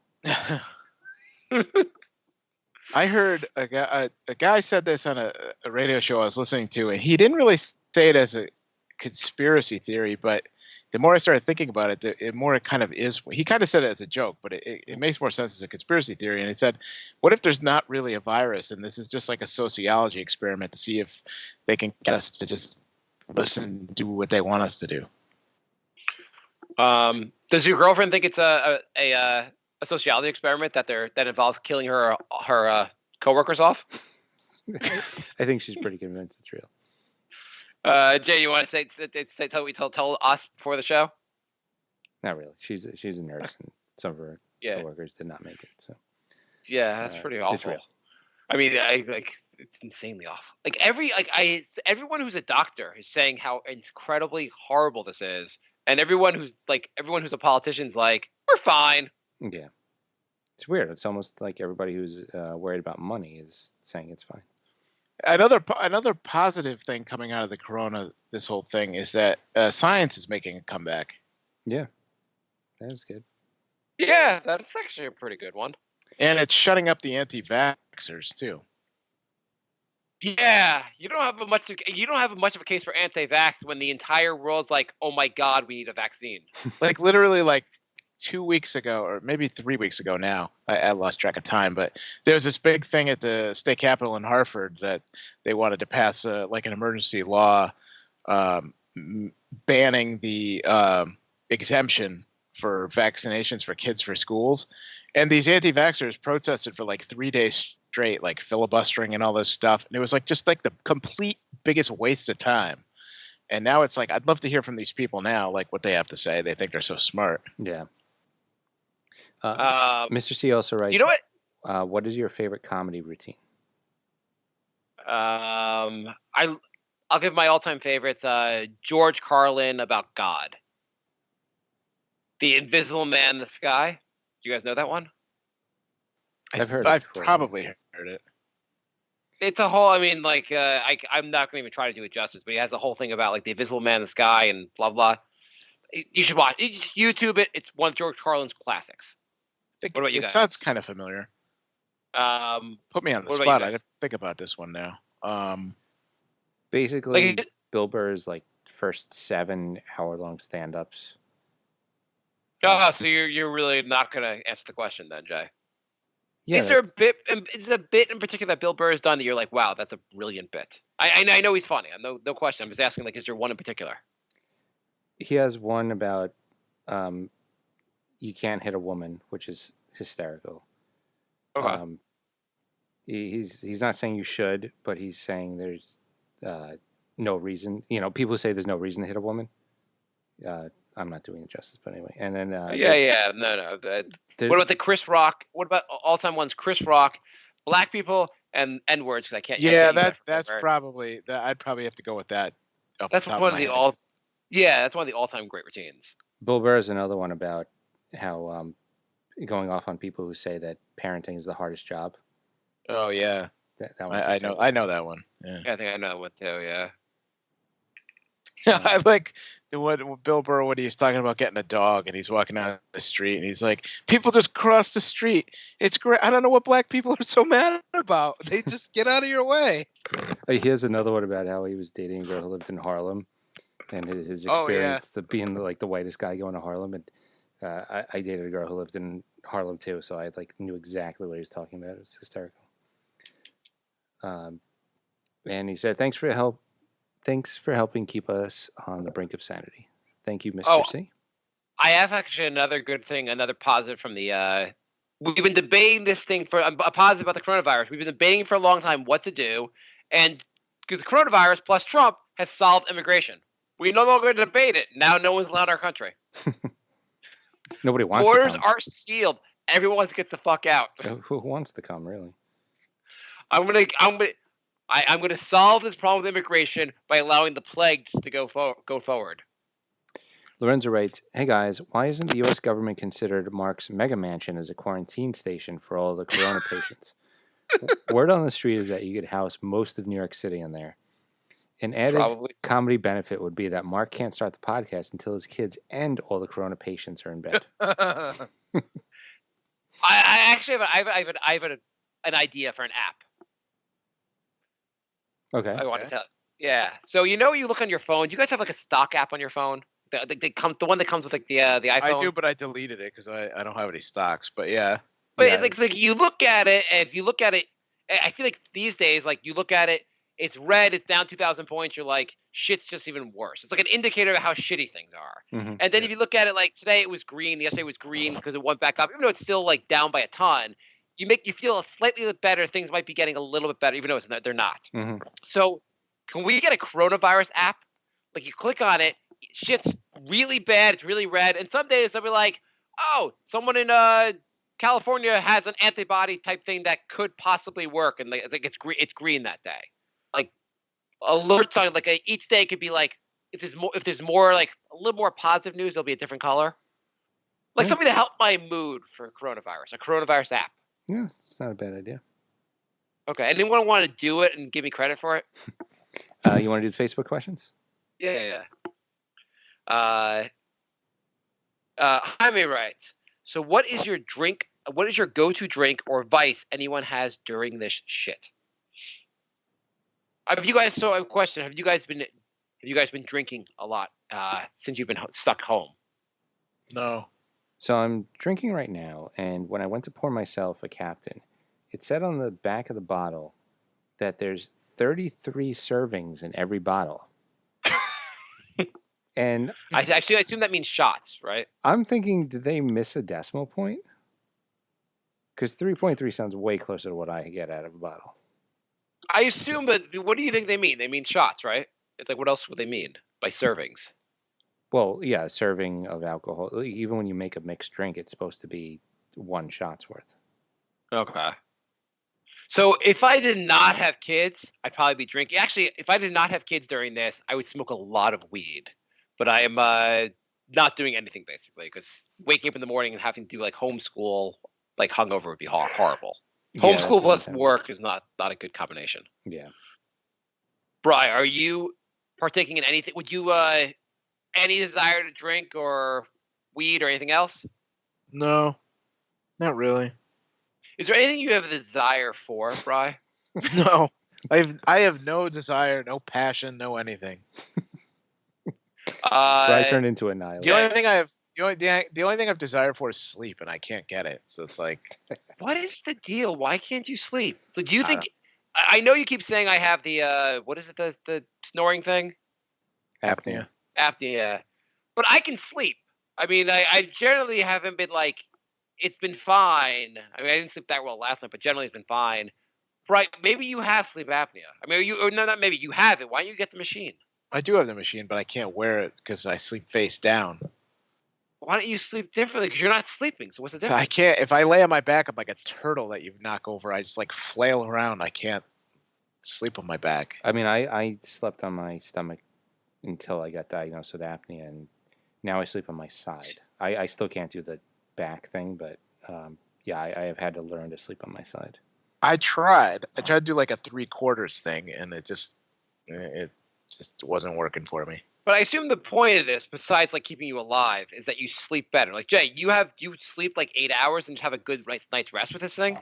I heard a guy said this on a radio show I was listening to, and he didn't really say it as a conspiracy theory, but the more I started thinking about it, the more it kind of is. He kind of said it as a joke, but it makes more sense as a conspiracy theory. And he said, what if there's not really a virus, and this is just like a sociology experiment to see if they can get us to just listen and do what they want us to do? Does your girlfriend think it's a sociology experiment that involves killing her coworkers off? I think she's pretty convinced it's real. Jay, you want to tell us before the show? Not really. She's a nurse, and some of her coworkers did not make it. So yeah, that's pretty awful. It's real. I mean, it's insanely awful. Like everyone who's a doctor is saying how incredibly horrible this is, and everyone who's a politician's like, we're fine. Yeah, it's weird. It's almost like everybody who's worried about money is saying it's fine. Another positive thing coming out of the this whole thing is that science is making a comeback. Yeah, that is good. Yeah, that's actually a pretty good one. And it's shutting up the anti-vaxxers too. Yeah, you don't have much of a case for anti-vax when the entire world's like, oh my god, we need a vaccine. Like literally, like 2 weeks ago, or maybe 3 weeks ago now, I lost track of time, but there was this big thing at the state capitol in Hartford that they wanted to pass like an emergency law banning the exemption for vaccinations for kids for schools. And these anti-vaxxers protested for like 3 days straight, like filibustering and all this stuff. And it was like just like the complete biggest waste of time. And now it's like, I'd love to hear from these people now, like what they have to say. They think they're so smart. Yeah. Mr. C also writes, you know what? What is your favorite comedy routine? I'll give my all-time favorites. George Carlin about God. The Invisible Man in the Sky. Do you guys know that one? I've heard. I've probably heard it. It's a whole. I mean, like, I'm not going to even try to do it justice, but he has a whole thing about like the Invisible Man in the Sky and blah blah. You should watch. YouTube it. It's one of George Carlin's classics. What about you guys? It sounds kind of familiar. Put me on the spot. I have to think about this one now. Basically, like, Bill Burr's like first 7 hour-long stand-ups. Oh, so you're really not going to answer the question then, Jay? Yeah. Is there a bit in particular that Bill Burr has done that you're like, wow, that's a brilliant bit? I know he's funny. No question. I'm just asking, like, is there one in particular? He has one about you can't hit a woman, which is hysterical. Okay. He's not saying you should, but he's saying there's no reason. You know, people say there's no reason to hit a woman. I'm not doing it justice, but anyway. And then no. What about the Chris Rock? What about all-time ones? Chris Rock, black people, and N-words because I can't. Yeah, that's probably that. I'd probably have to go with that. That's one of the all. Yeah, that's one of the all-time great routines. Bill Burr is another one about how going off on people who say that parenting is the hardest job. Oh yeah, that I know that one. Yeah, I think I know that one too. Yeah. I like what Bill Burr when he's talking about getting a dog and he's walking down the street and he's like, people just cross the street. It's great. I don't know what black people are so mad about. They just get out of your way. Here's another one about how he was dating a girl who lived in Harlem and his experience of being the whitest guy going to Harlem. And I dated a girl who lived in Harlem too, so I like knew exactly what he was talking about. It was hysterical. And he said, "Thanks for your help. Thanks for helping keep us on the brink of sanity." Thank you, Mr. C. I have actually another good thing, another positive from the. We've been debating this thing for a positive about the coronavirus. We've been debating for a long time what to do, and the coronavirus plus Trump has solved immigration. We no longer debate it. Now no one's allowed in our country. Nobody wants Borders to come. are sealed. Everyone wants to get the fuck out. Who wants to come, really? I'm gonna solve this problem with immigration by allowing the plague just to go forward. Lorenzo writes, "Hey guys, why isn't the U.S. government considered Marc's mega mansion as a quarantine station for all the corona patients? Word on the street is that you could house most of New York City in there. An added Probably. comedy benefit would be that Marc can't start the podcast until his kids and all the corona patients are in bed." I actually have an idea for an app. Okay. I want to tell. Yeah. So you look on your phone. Do you guys have like a stock app on your phone? The one that comes with like the iPhone. I do, but I deleted it because I don't have any stocks. But yeah. But Yeah. like you look at it, and if you look at it, I feel like these days, like you look at it, it's red, it's down 2,000 points. You're like, shit's just even worse. It's like an indicator of how shitty things are. Mhm. And then if you look at it, like today it was green, yesterday it was green because it went back up, even though it's still like down by a ton. You feel slightly better. Things might be getting a little bit better, even though they're not. Mhm. So, can we get a coronavirus app? Like you click on it, shit's really bad, it's really red, and some days they'll be like, "Oh, someone in California has an antibody type thing that could possibly work," and I think it's green that day. Like alerts on like each day could be like if there's more like a little more positive news, there'll be a different color. Like Yeah. something to help my mood for a coronavirus app. Yeah, it's not a bad idea. Okay, anyone want to do it and give me credit for it? You want to do the Facebook questions? Yeah. Jaime writes, so what is your go-to drink or vice anyone has during this shit? I have a question. Have you guys been drinking a lot since you've been stuck home? No. So I'm drinking right now, and when I went to pour myself a Captain, it said on the back of the bottle that there's 33 servings in every bottle. And I assume that means shots, right? I'm thinking, did they miss a decimal point? Because 3.3 sounds way closer to what I get out of a bottle. I assume, but what do you think they mean? They mean shots, right? It's like, what else would they mean by servings? Well, yeah, a serving of alcohol. Even when you make a mixed drink, it's supposed to be one shot's worth. Okay. So if I did not have kids, I'd probably be drinking. Actually, if I did not have kids during this, I would smoke a lot of weed. But I am not doing anything basically because waking up in the morning and having to do like homeschool, like hungover would be horrible. Homeschool plus work is not a good combination. Yeah. Bri, are you partaking in anything? Would you any desire to drink or weed or anything else? No. Not really. Is there anything you have a desire for, Bri? No. I have no desire, no passion, no anything. I turned into a nihilist. The only thing I've desire for is sleep, and I can't get it. So it's like, what is the deal? Why can't you sleep? Do you think? I know you keep saying I have the what is it? The snoring thing? Apnea. Apnea, but I can sleep. I mean, I generally haven't been like. It's been fine. I mean, I didn't sleep that well last night, but generally it's been fine. Right? Maybe you have sleep apnea. I mean, not maybe you have it. Why don't you get the machine? I do have the machine, but I can't wear it because I sleep face down. Why don't you sleep differently? Because you're not sleeping. So what's the So difference? I can't. If I lay on my back, I'm like a turtle that you knock over. I just like flail around. I can't sleep on my back. I mean, I slept on my stomach until I got diagnosed with apnea, and now I sleep on my side. I still can't do the back thing, but yeah, I have had to learn to sleep on my side. I tried to do like a 3/4 thing, and it just wasn't working for me. But I assume the point of this, besides like keeping you alive, is that you sleep better. Like Jay, you sleep like 8 hours and just have a good night's rest with this thing?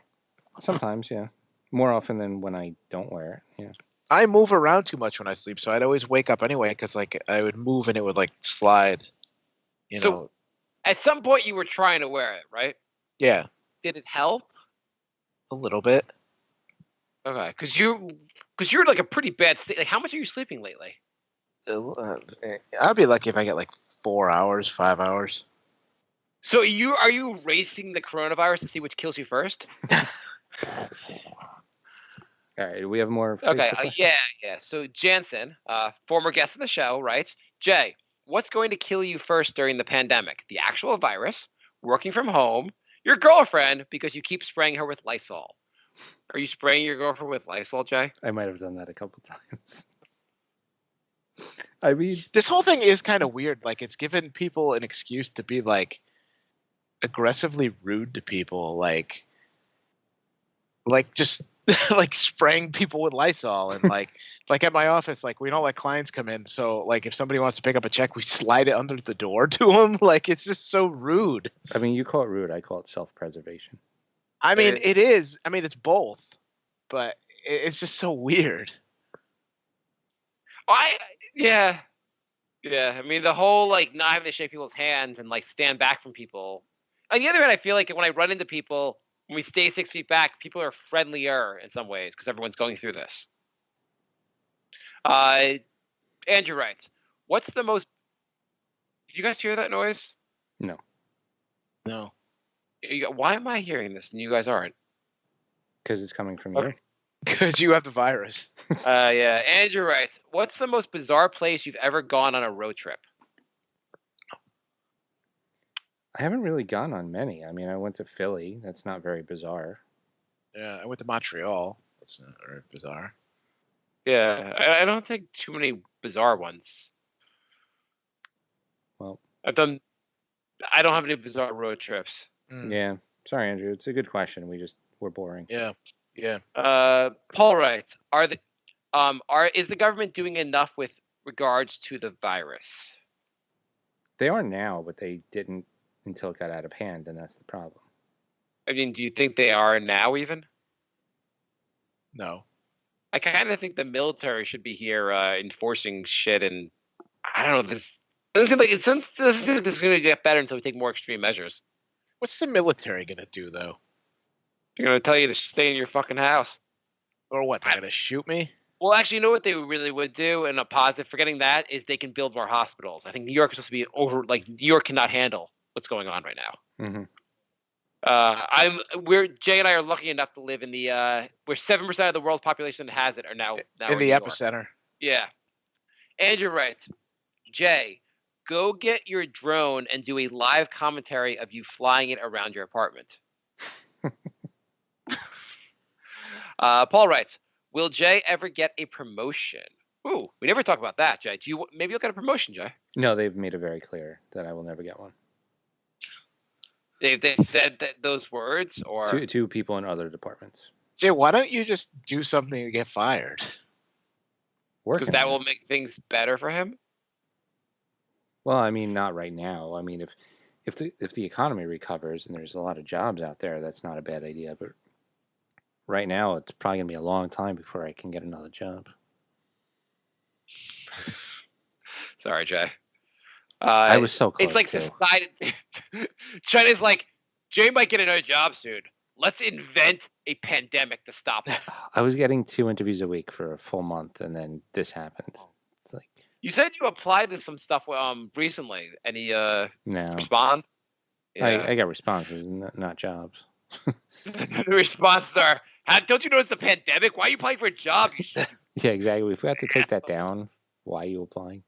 Sometimes, yeah. More often than when I don't wear it, yeah. I move around too much when I sleep, so I'd always wake up anyway because like I would move and it would like slide. You know. At some point you were trying to wear it, right? Yeah. Did it help? A little bit. Okay, because you're like a pretty bad state. Like, how much are you sleeping lately? I'd be lucky if I get like 4 hours, 5 hours. So are you racing the coronavirus to see which kills you first? All right, do we have more Facebook Okay, questions? yeah. So Jansen, former guest of the show, writes, Jay, what's going to kill you first during the pandemic? The actual virus working from home, your girlfriend because you keep spraying her with Lysol. Are you spraying your girlfriend with Lysol, Jay? I might have done that a couple times. I mean, This whole thing is kind of weird. Like, it's given people an excuse to be like aggressively rude to people, like just like spraying people with Lysol, and like at my office, like we don't let clients come in, so like if somebody wants to pick up a check, we slide it under the door to them. Like, it's just so rude. I mean, you call it rude. I call it self-preservation. I mean, it is. I mean, it's both, but it's just so weird. Yeah. I mean, the whole like not having to shake people's hands and like stand back from people. On the other hand, I feel like when I run into people, when we stay 6 feet back, people are friendlier in some ways because everyone's going through this. Andrew writes, "What's the most?" Did you guys hear that noise? No. Why am I hearing this and you guys aren't? Because it's coming from Okay. you. Because you have the virus. Yeah. Andrew writes, "What's the most bizarre place you've ever gone on a road trip?" I haven't really gone on many. I mean, I went to Philly. That's not very bizarre. Yeah, I went to Montreal. That's not very bizarre. Yeah, I don't think too many bizarre ones. Well, I don't have any bizarre road trips. Yeah. Sorry, Andrew. It's a good question. We're boring. Yeah. Paul writes, is the government doing enough with regards to the virus? They are now, but they didn't until it got out of hand, and that's the problem. I mean, do you think they are now even? No. I kind of think the military should be here enforcing shit, and I don't know. This doesn't seem like this is going to get better until we take more extreme measures. What's the military gonna do though? They're going to tell you to stay in your fucking house. Or what? They're gonna shoot me? Well, actually, you know what they really would do, and a positive, forgetting that, is they can build more hospitals. I think New York is supposed to be New York cannot handle what's going on right now. Mm-hmm. Jay and I are lucky enough to live in the where 7% of the world's population that has it are now in the epicenter. Yeah. Andrew writes, "Jay, go get your drone and do a live commentary of you flying it around your apartment." Paul writes, "Will Jay ever get a promotion?" Ooh, we never talk about that, Jay. Maybe you'll get a promotion, Jay? No, they've made it very clear that I will never get one. They said that those words, or Two people in other departments. Jay, why don't you just do something to get fired? because that will make things better for him? Well, I mean, not right now. I mean, if the economy recovers and there's a lot of jobs out there, that's not a bad idea. But right now, it's probably gonna be a long time before I can get another job. Sorry, Jay. I was so close. It's like too. decided. China's like, Jay might get another job soon. Let's invent a pandemic to stop him. I was getting 2 interviews a week for a full month, and then this happened. It's like, You said you applied to some stuff recently. Any no. response? I got responses, not jobs. The responses are, don't you notice the pandemic? Why are you applying for a job? You should. Yeah, exactly. We forgot to take that down. Why are you applying?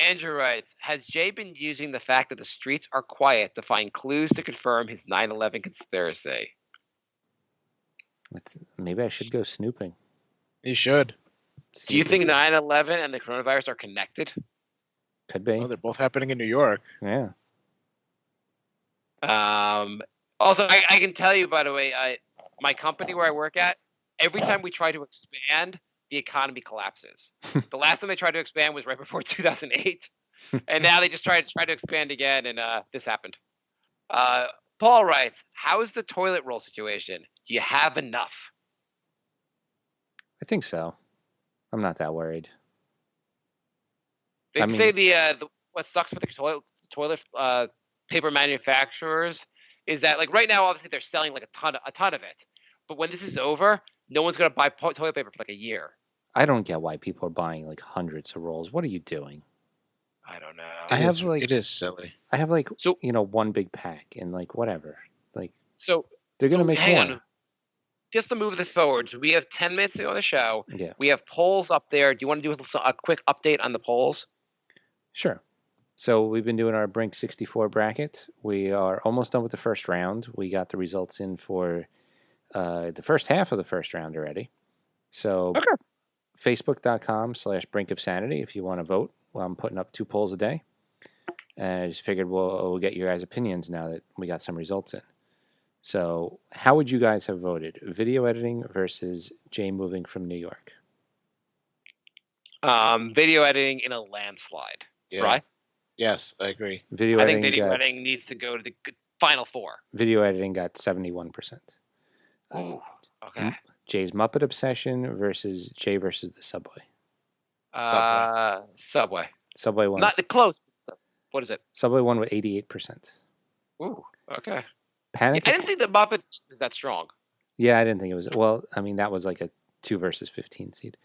Andrew writes, has Jay been using the fact that the streets are quiet to find clues to confirm his 9/11 conspiracy? Maybe I should go snooping. You should. Do you think 9/11 and the coronavirus are connected? Could be. Well, they're both happening in New York. Yeah. Also, I can tell you, by the way, my company where I work at, every time we try to expand, the economy collapses. The last time they tried to expand was right before 2008, and now they just try to expand again, and this happened. Paul writes, how is the toilet roll situation? Do you have enough? I think so. I'm not that worried. They say the what sucks for the toilet paper manufacturers is that, like, right now, obviously they're selling like a ton of it, but when this is over, no one's gonna buy toilet paper for like a year. I don't get why people are buying like hundreds of rolls. What are you doing? I don't know. It is silly. I have like one big pack and like whatever. Like they're gonna make hang more. on. Just to move this forward, we have 10 minutes to go on the show. Yeah. We have polls up there. Do you want to do a quick update on the polls? Sure. So we've been doing our Brink 64 bracket. We are almost done with the first round. We got the results in for the first half of the first round already. So Okay. Facebook.com/Brink of Sanity if you want to vote. Well, I'm putting up 2 polls a day. And I just figured we'll get your guys' opinions now that we got some results in. So how would you guys have voted? Video editing versus Jay moving from New York? Video editing in a landslide. Yeah. Right? Yes, I agree. Video I editing think video got, editing needs to go to the final 4. video editing got 71%. Ooh, okay. Jay's Muppet Obsession versus Jay versus the Subway. Subway. Subway won. Not the close. What is it? Subway won with 88%. Ooh, okay. Panic. I didn't think the Muppet was that strong. Yeah, I didn't think it was. Well, I mean, that was like a 2 versus 15 seed.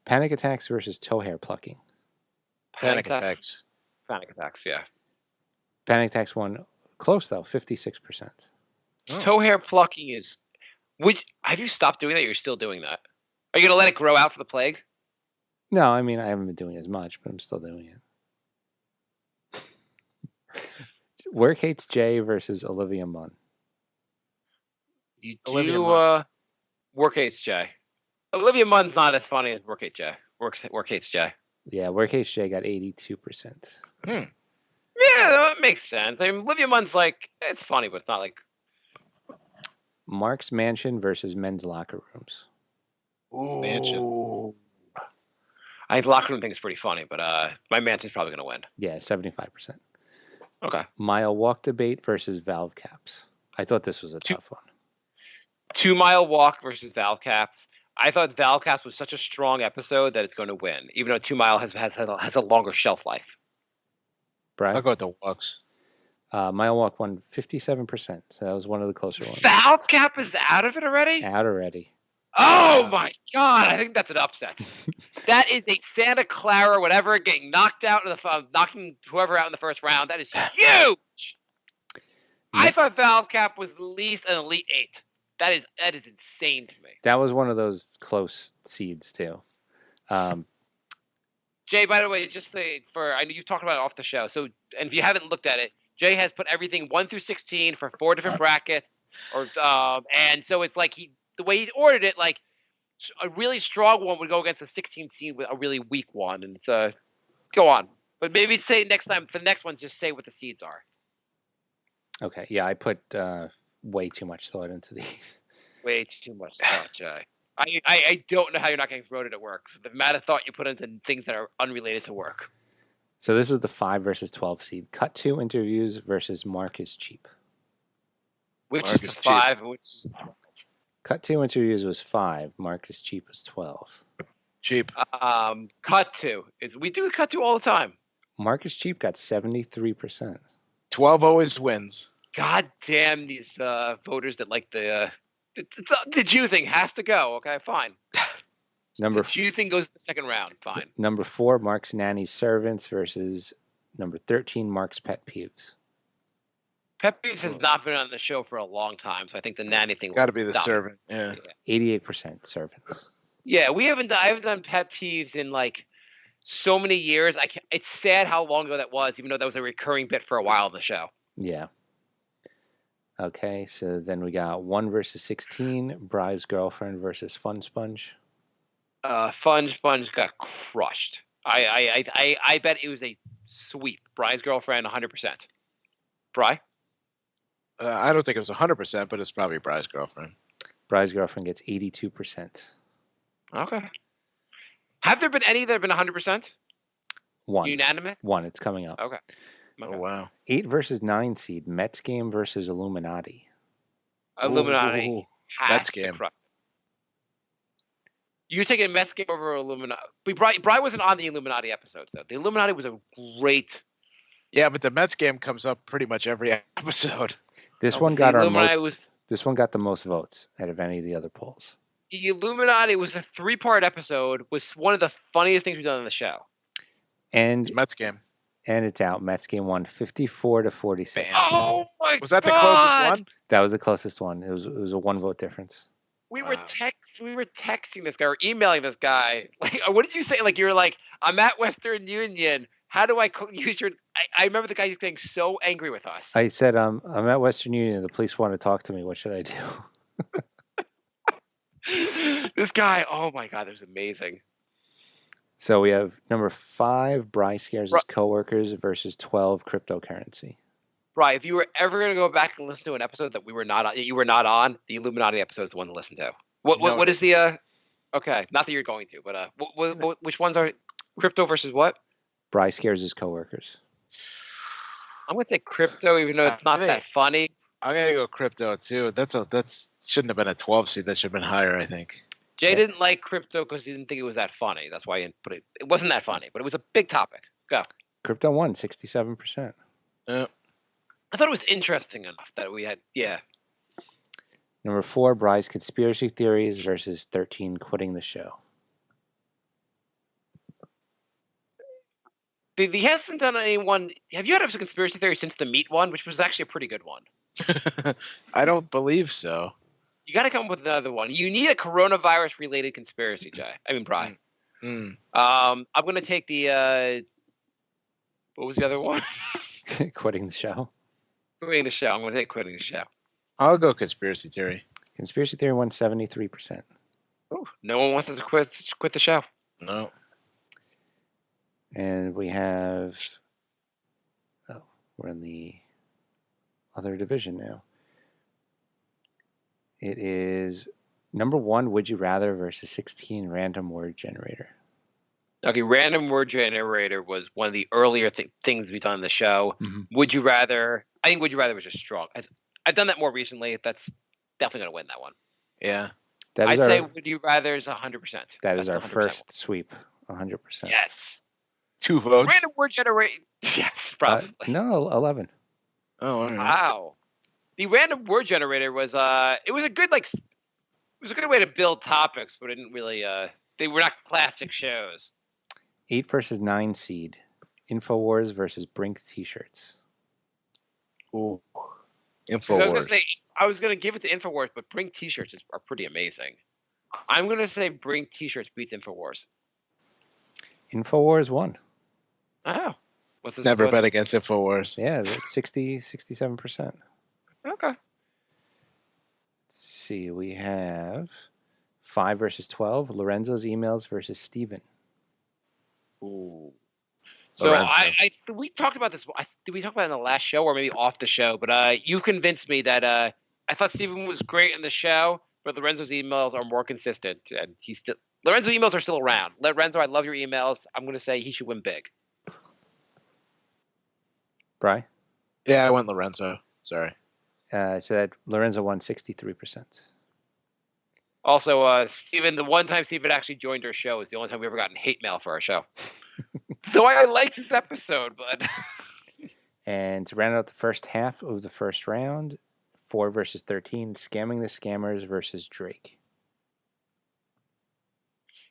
Panic attacks versus toe hair plucking. Panic attacks. Panic attacks, yeah. Panic attacks won close though, 56%. Toe hair plucking is. Have you stopped doing that? Or you're still doing that? Are you gonna let it grow out for the plague? No, I mean I haven't been doing as much, but I'm still doing it. Work hates Jay versus Olivia Munn. You Olivia do Munn. Work hates Jay. Olivia Munn's not as funny as Work hates Jay. Work hates Jay. Yeah, Work hates Jay got 82%. Yeah, that makes sense. I mean, Olivia Munn's like it's funny, but it's not like. Mark's mansion versus men's locker rooms. Mansion. I think the locker room thing is pretty funny, but my mansion's probably gonna win. Yeah, 75%. Okay. Mile walk debate versus valve caps. I thought this was a tough one. 2 Mile Walk versus Valve Caps. I thought Valve Caps was such a strong episode that it's going to win, even though 2 Mile has a longer shelf life. Brian? I'll go with the walks. Mile walk won 57%, so that was one of the closer ones. Valve Cap is out of it already? Out already. Oh my God! I think that's an upset. That is a Santa Clara, whatever, getting knocked out in the knocking whoever out in the first round. That is huge. I thought Valve Cap was at least an Elite 8. That is insane to me. That was one of those close seeds too. Jay, by the way, just say I know you've talked about it off the show. So, and if you haven't looked at it, Jay has put everything 1 through 16 for 4 different brackets, and so it's like the way he ordered it, like a really strong one would go against a 16 seed with a really weak one, and it's go on. But maybe say next time for the next ones, just say what the seeds are. Okay, yeah, I put way too much thought into these. Way too much thought, Jay. I don't know how you're not getting promoted at work. The amount of thought you put into things that are unrelated to work. So this is the 5 versus 12 seed. Cut 2 interviews versus Marc is cheap. Which Marc is is the cheap. 5? Which Cut 2 interviews was 5. Marc is cheap was 12. Cheap. Cut 2 is we do Cut 2 all the time. Marc is cheap got 73%. 12 always wins. God damn these voters that like the Jew thing has to go. Okay, fine. Number The Jew thing goes to the second round. Fine. Number 4, Marc's nanny's servants versus number 13, Marc's pet peeves. Pet Peeves has not been on the show for a long time, so I think the nanny thing. Got to be the stop. servant. Yeah. 88% servants. Yeah, I haven't done Pet Peeves in like so many years. It's sad how long ago that was, even though that was a recurring bit for a while on the show. Yeah. Okay, so then we got 1 versus 16, Bry's girlfriend versus Fun Sponge. Fun Sponge got crushed. I bet it was a sweep. Brian's girlfriend, 100%. Bri? I don't think it was 100%, but it's probably Bry's girlfriend. Bry's girlfriend gets 82%. Okay. Have there been any that have been 100%? 1. Unanimous? 1, it's coming up. Okay. Oh, wow. 8 versus 9 seed, Mets game versus Illuminati. Illuminati. Ooh, has Mets to game. crush. You're taking Mets game over Illuminati. But Bri wasn't on the Illuminati episodes, though. The Illuminati was a great. Yeah, but the Mets game comes up pretty much every episode. This one got the our Illuminati most. This one got the most votes out of any of the other polls. The Illuminati was a 3-part episode. Was one of the funniest things we've done on the show. And It's Mets game. and it's out. Mets game won 54-46. Bam. Oh my god! Was that the closest one? That was the closest one. It was a 1 vote difference. We Wow. were texting this guy or emailing this guy. Like, what did you say? Like, you were like, I'm at Western Union. How do I use your? I remember the guy getting so angry with us. I said, I'm at Western Union. The police want to talk to me. What should I do? This guy, oh my God, that was amazing. So we have number 5, Bryce scares his Right. coworkers versus 12, cryptocurrency. Right, if you were ever going to go back and listen to an episode that you were not on, the Illuminati episode is the one to listen to. What is the okay, not that you're going to, but which ones are crypto versus what? Bryce scares his coworkers. I'm going to say crypto, even though it's not that funny. I'm gonna go crypto too. That's shouldn't have been a 12 seed. That should have been higher, I think. Jay didn't like crypto because he didn't think it was that funny. That's why he didn't put it. It wasn't that funny, but it was a big topic. Go. Crypto won 67%. I thought it was interesting enough that we had, yeah. Number 4, Bryce conspiracy theories versus 13, quitting the show. He hasn't done anyone. Have you had a conspiracy theory since the meat one, which was actually a pretty good one? I don't believe so. You got to come up with another one. You need a coronavirus-related conspiracy, Jay. I mean, Brian. I'm going to take the. What was the other one? Quitting the show. Quitting the show. I'm going to take quitting the show. I'll go conspiracy theory. Conspiracy theory won 73%. Ooh, no one wants us to quit the show. No. And we have. Oh, we're in the other division now. It is number 1, Would You Rather versus 16, Random Word Generator. Okay, random word generator was one of the earlier things we've done on the show. Mm-hmm. Would you rather? I think Would You Rather was just strong. I've done that more recently. That's definitely going to win that one. Yeah. I'd say Would You Rather is 100%. That is our 100% first sweep, 100%. Yes. 2 votes. Random word generator. Yes, probably. No, 11. Oh, all right. Wow. The random word generator was it was a good way to build topics, but it didn't really they were not classic shows. 8 versus 9 seed, InfoWars versus Brink t-shirts. Ooh. I was InfoWars. gonna say I was gonna give it to InfoWars, but Brink t-shirts are pretty amazing. I'm gonna say Brink t-shirts beats InfoWars. InfoWars won. Oh. What's this? Never bet against InfoWars. Yeah, it's 67%. Okay. Let's see, we have 5 versus 12, Lorenzo's emails versus Steven. Ooh. So we talked about this. Did we talk about it in the last show or maybe off the show? But you convinced me that I thought Steven was great in the show, but Lorenzo's emails are more consistent, and Lorenzo's emails are still around. Lorenzo, I love your emails. I'm going to say he should win big. Bri? Yeah, I went Lorenzo. Sorry. So that Lorenzo won 63%. Also, Steven, the one time Steven actually joined our show is the only time we ever gotten hate mail for our show. So I like this episode, but... And to round out the first half of the first round, 4 versus 13, Scamming the Scammers versus Drake.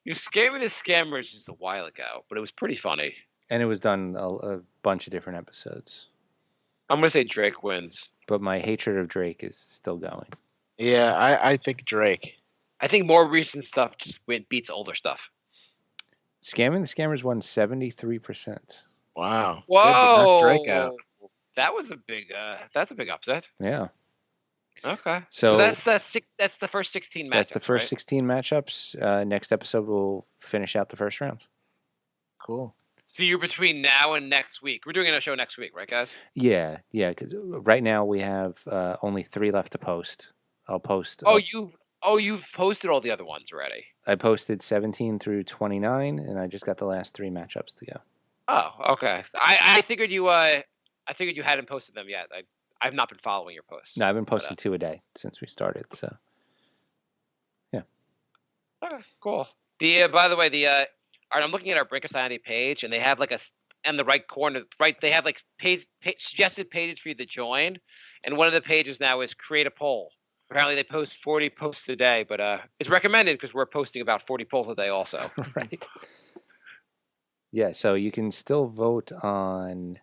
You Scamming the Scammers just a while ago, but it was pretty funny. And it was done a bunch of different episodes. I'm going to say Drake wins. But my hatred of Drake is still going. Yeah, I think Drake. I think more recent stuff just beats older stuff. Scamming the Scammers won 73%. Wow. Whoa! Drake out. That was a big. That's a big upset. Yeah. Okay. So that's the first 16 matchups. That's the first right? 16 matchups. Next episode, we'll finish out the first round. Cool. So you're between now and next week. We're doing a show next week, right, guys? Yeah. Because right now we have only 3 left to post. I'll post. You've posted all the other ones already. I posted 17 through 29, and I just got the last 3 matchups to go. Oh, okay. I figured you hadn't posted them yet. I've not been following your posts. No, I've been posting 2 a day since we started. So, yeah. Okay, cool. By the way, all right, I'm looking at our Brink Society page, and they have like in the right corner, right? They have like suggested pages for you to join, and one of the pages now is create a poll. Apparently, they post 40 posts a day, but it's recommended because we're posting about 40 polls a day also. Right. Yeah, so you can still vote on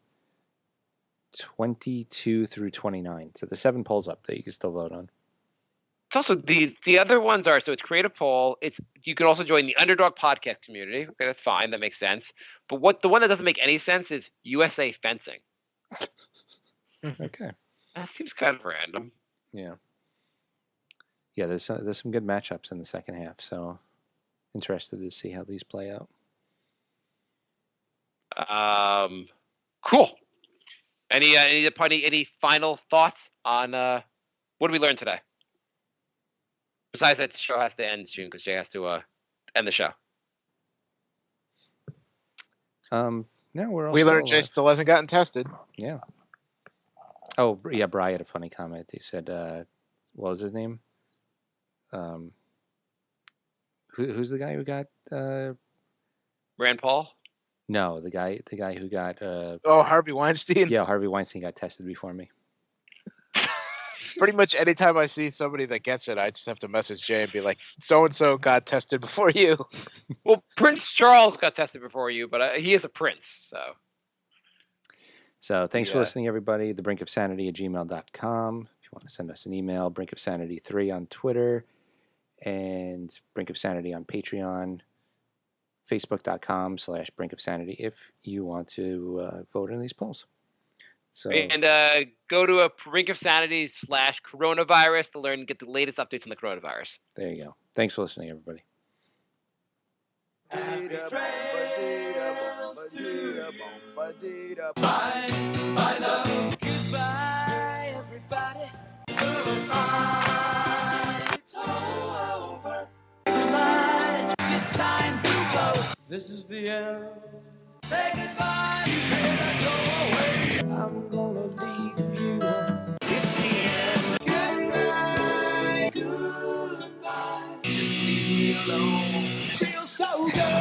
22 through 29. So the 7 polls up that you can still vote on. It's also the other ones are, so it's create a poll. It's you can also join the Underdog podcast community. Okay, that's fine. That makes sense. But the one that doesn't make any sense is USA fencing. Okay. That seems kind of random. Yeah. Yeah, there's some good matchups in the second half, so interested to see how these play out. Cool. Any final thoughts on what did we learn today? Besides that, the show has to end soon because Jay has to end the show. No, we're all We still learned Jay alive. still hasn't gotten tested. Yeah. Oh, yeah, Bri had a funny comment. He said, what was his name? Who's the guy who got Rand Paul? no, the guy who got Oh, Harvey Weinstein. yeah, Harvey Weinstein got tested before me. Pretty much anytime I see somebody that gets it, I just have to message Jay and be like, so-and-so got tested before you. Well, Prince Charles got tested before you, but he is a prince, so. So thanks for Yeah. listening, everybody. thebrinkofsanity@gmail.com. If you want to send us an email, brinkofsanity3 on Twitter, and Brink of Sanity on Patreon, facebook.com/brinkofsanity if you want to vote in these polls. So And go to a Brink of Sanity /coronavirus to learn and get the latest updates on the coronavirus. there you go. Thanks for listening, everybody. My love. Goodbye, everybody. Goodbye. It's all over. Goodbye. It's time to go. This is the end. Say goodbye. You better go away. I'm gonna leave you. It's the end. Goodbye. Goodbye. Just leave me alone. Feels so good.